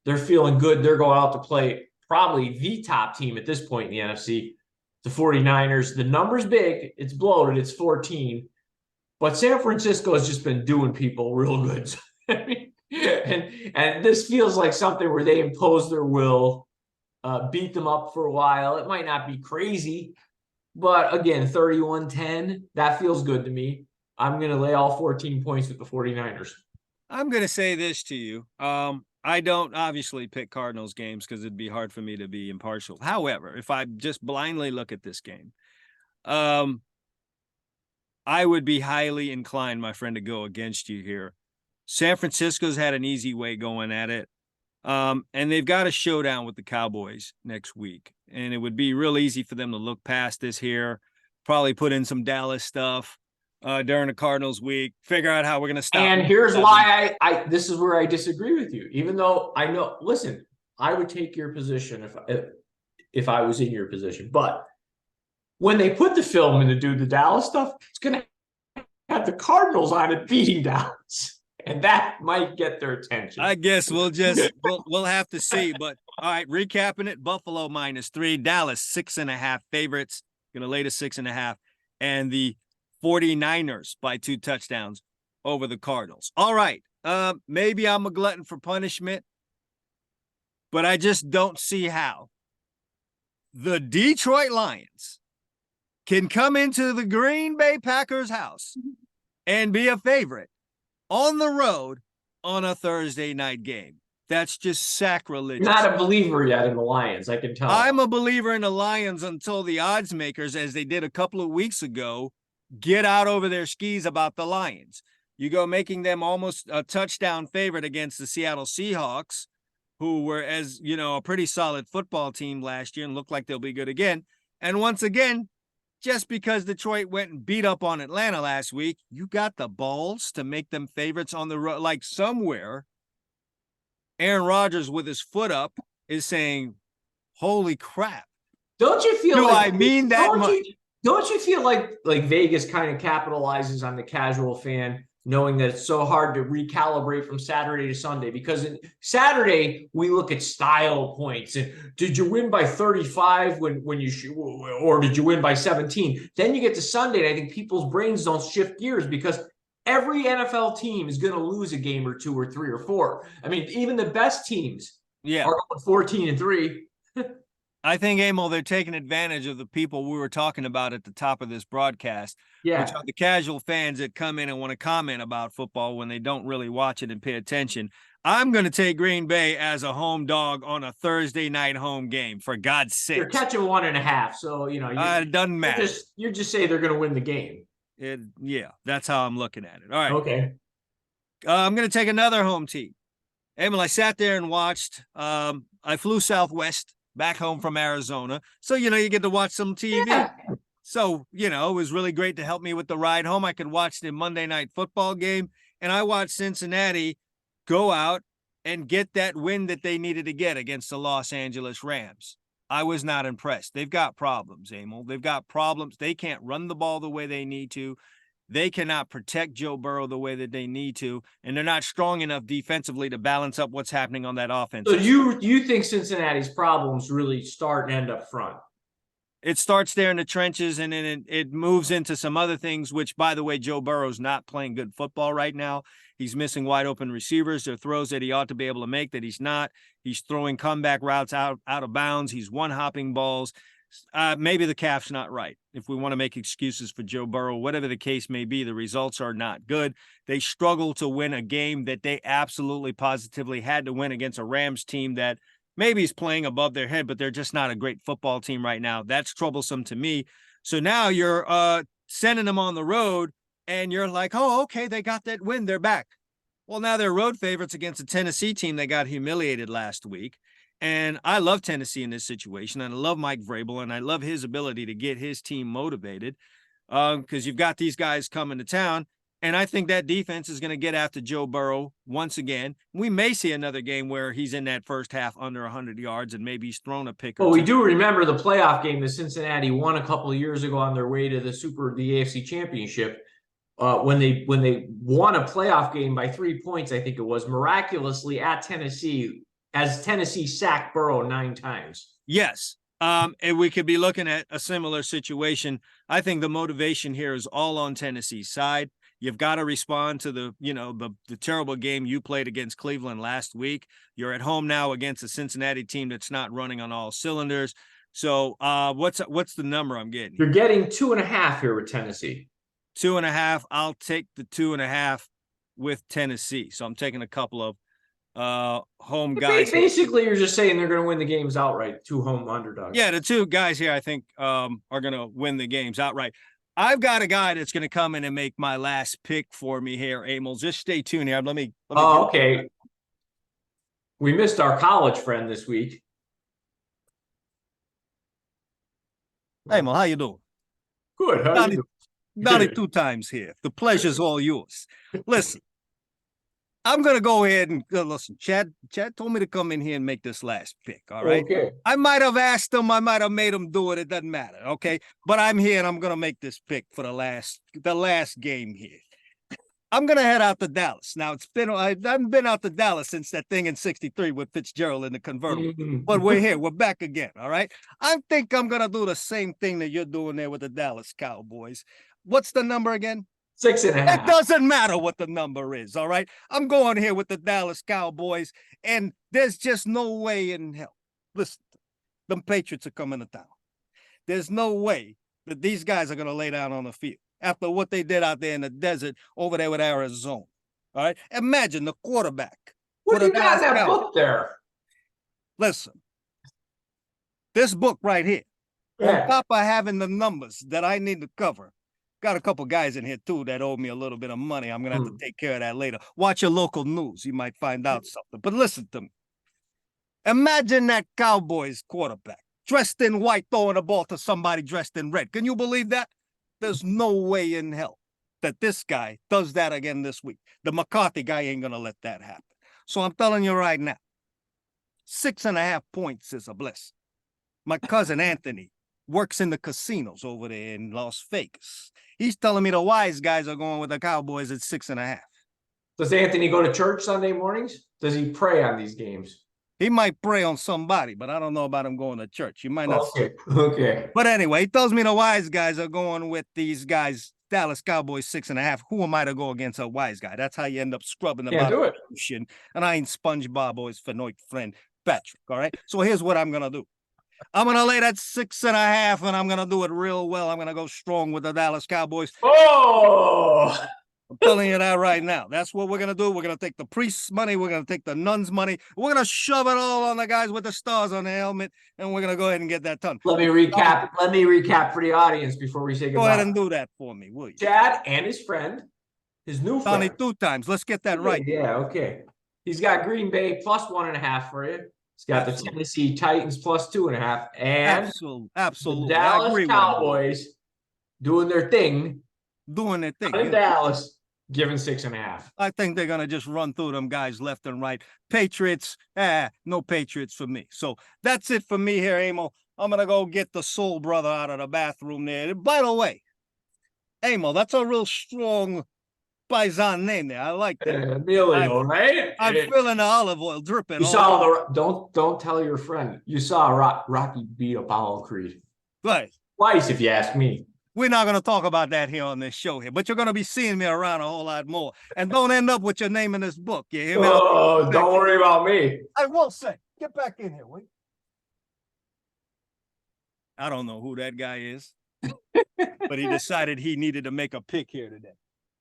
They're feeling good. They're going out to play probably the top team at this point in the NFC. The 49ers, the number's big. It's bloated. It's 14. But San Francisco has just been doing people real good. and this feels like something where they impose their will, beat them up for a while. It might not be crazy, but again, 31-10, that feels good to me. I'm going to lay all 14 points with the 49ers. I'm going to say this to you. I don't obviously pick Cardinals games because it'd be hard for me to be impartial. However, if I just blindly look at this game, I would be highly inclined, my friend, to go against you here. San Francisco's had an easy way going at it. And they've got a showdown with the Cowboys next week. And it would be real easy for them to look past this here, probably put in some Dallas stuff during the Cardinals week, figure out how we're going to stop. And here's why this is where I disagree with you. Even though I know, listen, I would take your position if I was in your position. But when they put the film in to do the Dallas stuff, it's going to have the Cardinals on it beating Dallas. And that might get their attention. I guess we'll have to see. But all right, recapping it: Buffalo -3, Dallas 6.5 favorites, going to lay to 6.5, and the 49ers by 2 touchdowns over the Cardinals. All right, maybe I'm a glutton for punishment, but I just don't see how the Detroit Lions can come into the Green Bay Packers house and be a favorite on the road on a Thursday night game. That's just sacrilegious. Not a believer yet in the Lions, I can tell. I'm a believer in the Lions until the odds makers, as they did a couple of weeks ago, get out over their skis about the Lions. You go making them almost a touchdown favorite against the Seattle Seahawks, who were, as you know, a pretty solid football team last year and look like they'll be good again. And once again, just because Detroit went and beat up on Atlanta last week, you got the balls to make them favorites on the road. Like somewhere, Aaron Rodgers with his foot up is saying, holy crap. Don't you feel Do like I mean that much? Don't you feel like Vegas kind of capitalizes on the casual fan, knowing that it's so hard to recalibrate from Saturday to Sunday? Because in Saturday we look at style points and did you win by 35 when you or did you win by 17? Then you get to Sunday and I think people's brains don't shift gears because every NFL team is going to lose a game or two or three or four. I mean, even the best teams are 14-3. I think, Emil, they're taking advantage of the people we were talking about at the top of this broadcast, which are the casual fans that come in and want to comment about football when they don't really watch it and pay attention. I'm going to take Green Bay as a home dog on a Thursday night home game, for God's sake. You're catching 1.5, so, it doesn't matter. You're just saying they're going to win the game. Yeah, that's how I'm looking at it. All right. Okay. I'm going to take another home team. Emil, I sat there and watched. I flew Southwest back home from Arizona. So, you get to watch some TV. Yeah. So, it was really great to help me with the ride home. I could watch the Monday night football game, and I watched Cincinnati go out and get that win that they needed to get against the Los Angeles Rams. I was not impressed. They've got problems, Emil. They've got problems. They can't run the ball the way they need to. They cannot protect Joe Burrow the way that they need to, and they're not strong enough defensively to balance up what's happening on that offense. So you think Cincinnati's problems really start and end up front? It starts there in the trenches, and then it moves into some other things, which, by the way, Joe Burrow's not playing good football right now. He's missing wide open receivers. There are throws that he ought to be able to make that he's not. He's throwing comeback routes out of bounds. He's one-hopping balls. Maybe the calf's not right. If we want to make excuses for Joe Burrow, whatever the case may be, the results are not good. They struggle to win a game that they absolutely positively had to win against a Rams team that maybe is playing above their head, but they're just not a great football team right now. That's troublesome to me. So now you're sending them on the road, and you're like, oh, okay, they got that win. They're back. Well, now they're road favorites against a Tennessee team that got humiliated last week. And I love Tennessee in this situation, and I love Mike Vrabel, and I love his ability to get his team motivated because you've got these guys coming to town, and I think that defense is going to get after Joe Burrow once again. We may see another game where he's in that first half under 100 yards, and maybe he's thrown a pick or two. Well, we do remember the playoff game that Cincinnati won a couple of years ago on their way to the AFC Championship. When they won a playoff game by 3 points, I think it was, miraculously at Tennessee, as Tennessee sacked Burrow 9 times. Yes. And we could be looking at a similar situation. I think the motivation here is all on Tennessee's side. You've got to respond to the terrible game you played against Cleveland last week. You're at home now against a Cincinnati team that's not running on all cylinders. So what's the number I'm getting? You're getting 2.5 here with Tennessee. 2.5. I'll take the 2.5 with Tennessee. So I'm taking a couple of home guys. Basically, you're just saying they're going to win the games outright. 2 home underdogs. Yeah, the 2 guys here I think are going to win the games outright. I've got a guy that's going to come in and make my last pick for me here, Emil. Just stay tuned here. Let me okay. We missed our college friend this week. Hey, Emil, how you doing? Good. How you doing? 92 times here. The pleasure's all yours. Listen, I'm going to go ahead and listen. Chad told me to come in here and make this last pick. All right. Okay. I might have asked him. I might have made him do it. It doesn't matter. Okay. But I'm here and I'm going to make this pick for the last game here. I'm going to head out to Dallas. Now I haven't been out to Dallas since that thing in '63 with Fitzgerald in the convertible, but we're here. We're back again. All right. I think I'm going to do the same thing that you're doing there with the Dallas Cowboys. What's the number again? 6.5. It doesn't matter what the number is, all right? I'm going here with the Dallas Cowboys, and there's just no way in hell. Listen, them Patriots are coming to town. There's no way that these guys are going to lay down on the field after what they did out there in the desert over there with Arizona. All right. Imagine the quarterback What for do the you got in Dallas that Cowboys. book there? Listen, this book right here, on Yeah. top of having the numbers that I need to cover, got a couple guys in here too that owe me a little bit of money. I'm gonna have to take care of that later. Watch your local news. You might find out something. But listen to me. Imagine that Cowboys quarterback dressed in white throwing the ball to somebody dressed in red. Can you believe that? There's no way in hell that this guy does that again this week. The McCarthy guy ain't gonna let that happen. So I'm telling you right now, 6.5 points is a blessing. My cousin Anthony works in the casinos over there in Las Vegas. He's telling me the wise guys are going with the Cowboys at 6.5. Does Anthony go to church Sunday mornings? Does he pray on these games? He might pray on somebody, but I don't know about him going to church. You might not. Okay. Okay. But anyway, he tells me the wise guys are going with these guys, Dallas Cowboys 6.5. Who am I to go against a wise guy? That's how you end up scrubbing the Can't do it. bottom. And I ain't SpongeBob or his Fenoit friend Patrick. All right. So here's what I'm gonna do. I'm gonna lay that 6.5, and I'm gonna do it real well. I'm gonna go strong with the Dallas Cowboys. Oh, I'm telling you that right now. That's what we're gonna do. We're gonna take the priest's money. We're gonna take the nuns' money. We're gonna shove it all on the guys with the stars on the helmet, and we're gonna go ahead and get that done. let me recap. Let me recap for the audience before we say Go goodbye. ahead and do that for me, will you? Chad and his friend, his new Donnie, friend. 2 times. Let's get that right. Yeah, okay. He's got Green Bay plus 1.5 for you. He's got the Tennessee Titans plus 2.5, and Absolutely. the Dallas Cowboys doing their thing. Doing their thing. In Dallas, giving 6.5. I think they're gonna just run through them guys left and right. Patriots, no Patriots for me. So that's it for me here, Emil. I'm gonna go get the soul brother out of the bathroom there. By the way, Emil, that's a real strong paisan name there. I like that. Emilio, right? I'm feeling the olive oil dripping. You saw the don't tell your friend. You saw Rocky beat Apollo Creed. Right. Twice, if you ask me. We're not going to talk about that here on this show here, but you're going to be seeing me around a whole lot more. And don't end up with your name in this book. You hear me? Oh, don't worry about me. I will say, get back in here, wait. I don't know who that guy is, but he decided he needed to make a pick here today.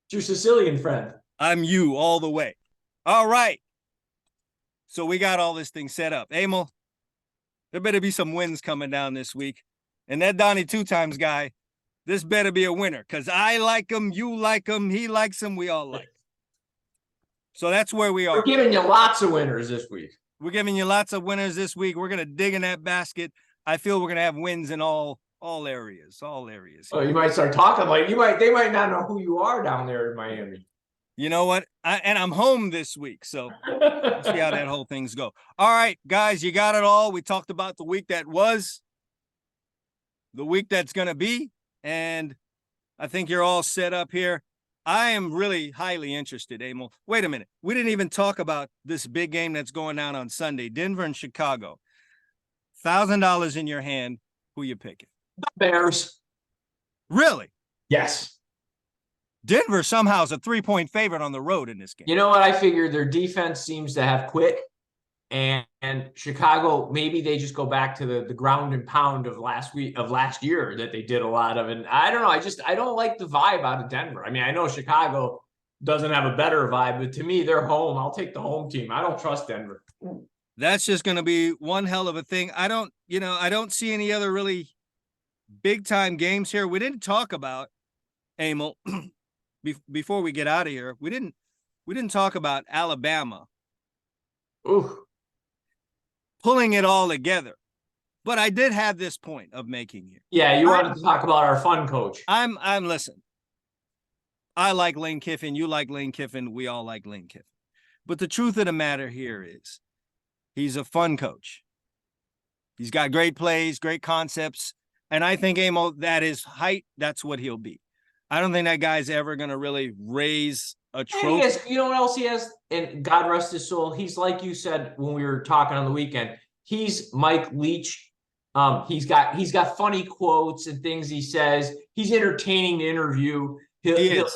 It's your Sicilian friend. I'm you all the way. All right. So we got all this thing set up. Emil, there better be some wins coming down this week. And that Donnie 2 times guy, this better be a winner because I like him, you like him, he likes him, we all like him. So that's where we are. We're giving you lots of winners this week. We're giving you lots of winners this week. We're going to dig in that basket. I feel we're going to have wins in all areas. Oh, you might start talking like they might not know who you are down there in Miami. You know what? I'm home this week, so let's see how that whole thing's go. All right, guys, you got it all. We talked about the week that was, the week that's going to be, and I think you're all set up here. I am really highly interested, Emil. Wait a minute. We didn't even talk about this big game that's going down on Sunday, Denver and Chicago. $1,000 in your hand. Who you picking? Bears. Really? Yes. Denver somehow is a 3-point favorite on the road in this game. You know what? I figured their defense seems to have quit, and Chicago, maybe they just go back to the ground and pound of last year that they did a lot of. And I don't know. I don't like the vibe out of Denver. I mean, I know Chicago doesn't have a better vibe, but to me, they're home. I'll take the home team. I don't trust Denver. That's just going to be one hell of a thing. I don't see any other really big time games here. We didn't talk about, Emil, before we get out of here. We didn't talk about Alabama. Ooh. Pulling it all together. But I did have this point of making here. Yeah, you wanted to talk about our fun coach. I'm listen. I like Lane Kiffin. You like Lane Kiffin. We all like Lane Kiffin. But the truth of the matter here is he's a fun coach. He's got great plays, great concepts. And I think, Amo, that is height. That's what he'll be. I don't think that guy's ever going to really raise a trophy. You know what else he has? And God rest his soul. He's like you said when we were talking on the weekend. He's Mike Leach. He's got funny quotes and things he says. He's entertaining to interview. He'll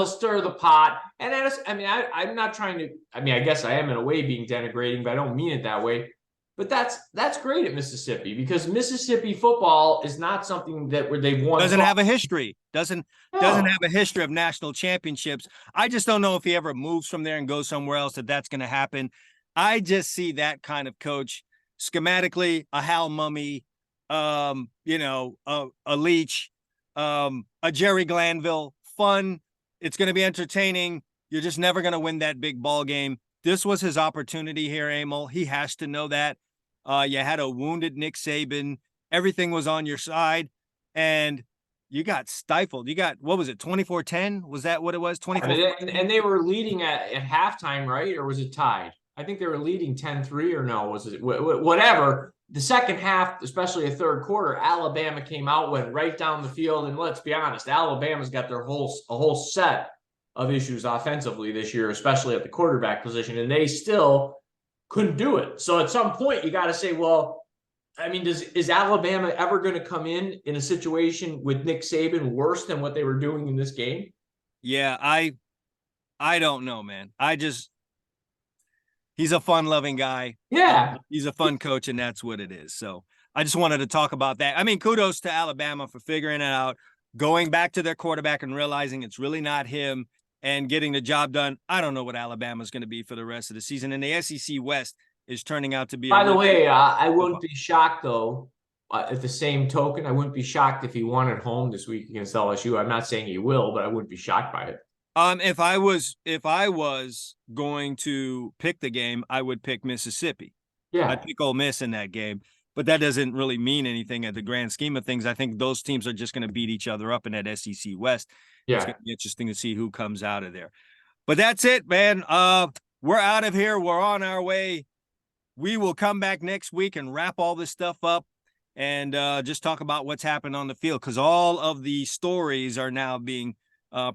stir the pot. And I'm not trying to. I mean, I guess I am in a way being denigrating, but I don't mean it that way. But that's great at Mississippi because Mississippi football is not something that where they've won. Doesn't have a history. Doesn't No. have a history of national championships. I just don't know if he ever moves from there and goes somewhere else that's going to happen. I just see that kind of coach schematically, a Hal Mummy, a Leach, a Jerry Glanville. Fun. It's going to be entertaining. You're just never going to win that big ball game. This was his opportunity here, Emil. He has to know that. You had a wounded Nick Saban. Everything was on your side, and you got stifled. You got, what was it, 24-10? Was that what it was? 24. And they were leading at halftime, right? Or was it tied? I think they were leading 10-3 or no, was it whatever. The second half, especially a third quarter, Alabama came out, went right down the field. And let's be honest, Alabama's got a whole set of issues offensively this year, especially at the quarterback position, and they still couldn't do it. So at some point, you got to say, well, I mean, is Alabama ever going to come in a situation with Nick Saban worse than what they were doing in this game? Yeah, I don't know, man. He's a fun-loving guy. Yeah. He's a fun coach, and that's what it is. So I just wanted to talk about that. I mean, kudos to Alabama for figuring it out, going back to their quarterback and realizing it's really not him and getting the job done. I don't know what Alabama's going to be for the rest of the season. And the SEC West is turning out to be. By the way, I wouldn't be shocked, though, at the same token, I wouldn't be shocked if he won at home this week against LSU. I'm not saying he will, but I wouldn't be shocked by it. If I was going to pick the game, I would pick Mississippi. Yeah. I'd pick Ole Miss in that game. But that doesn't really mean anything at the grand scheme of things. I think those teams are just going to beat each other up in that SEC West. Yeah. It's going to be interesting to see who comes out of there. But that's it, man. We're out of here. We're on our way. We will come back next week and wrap all this stuff up and just talk about what's happened on the field, because all of the stories are now being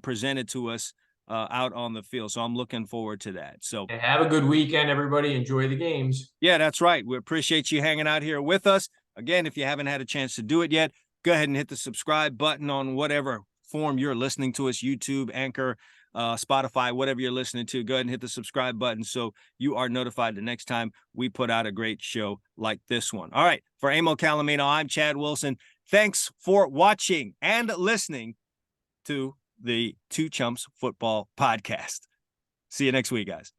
presented to us out on the field. So I'm looking forward to that. So have a good weekend, everybody. Enjoy the games. Yeah, that's right. We appreciate you hanging out here with us. Again, if you haven't had a chance to do it yet, go ahead and hit the subscribe button on whatever form you're listening to us, YouTube, Anchor, Spotify, whatever you're listening to. Go ahead and hit the subscribe button so you are notified the next time we put out a great show like this one. All right. For Emil Calamino, I'm Chad Wilson. Thanks for watching and listening to the Two Chumps Football Podcast. See you next week, guys.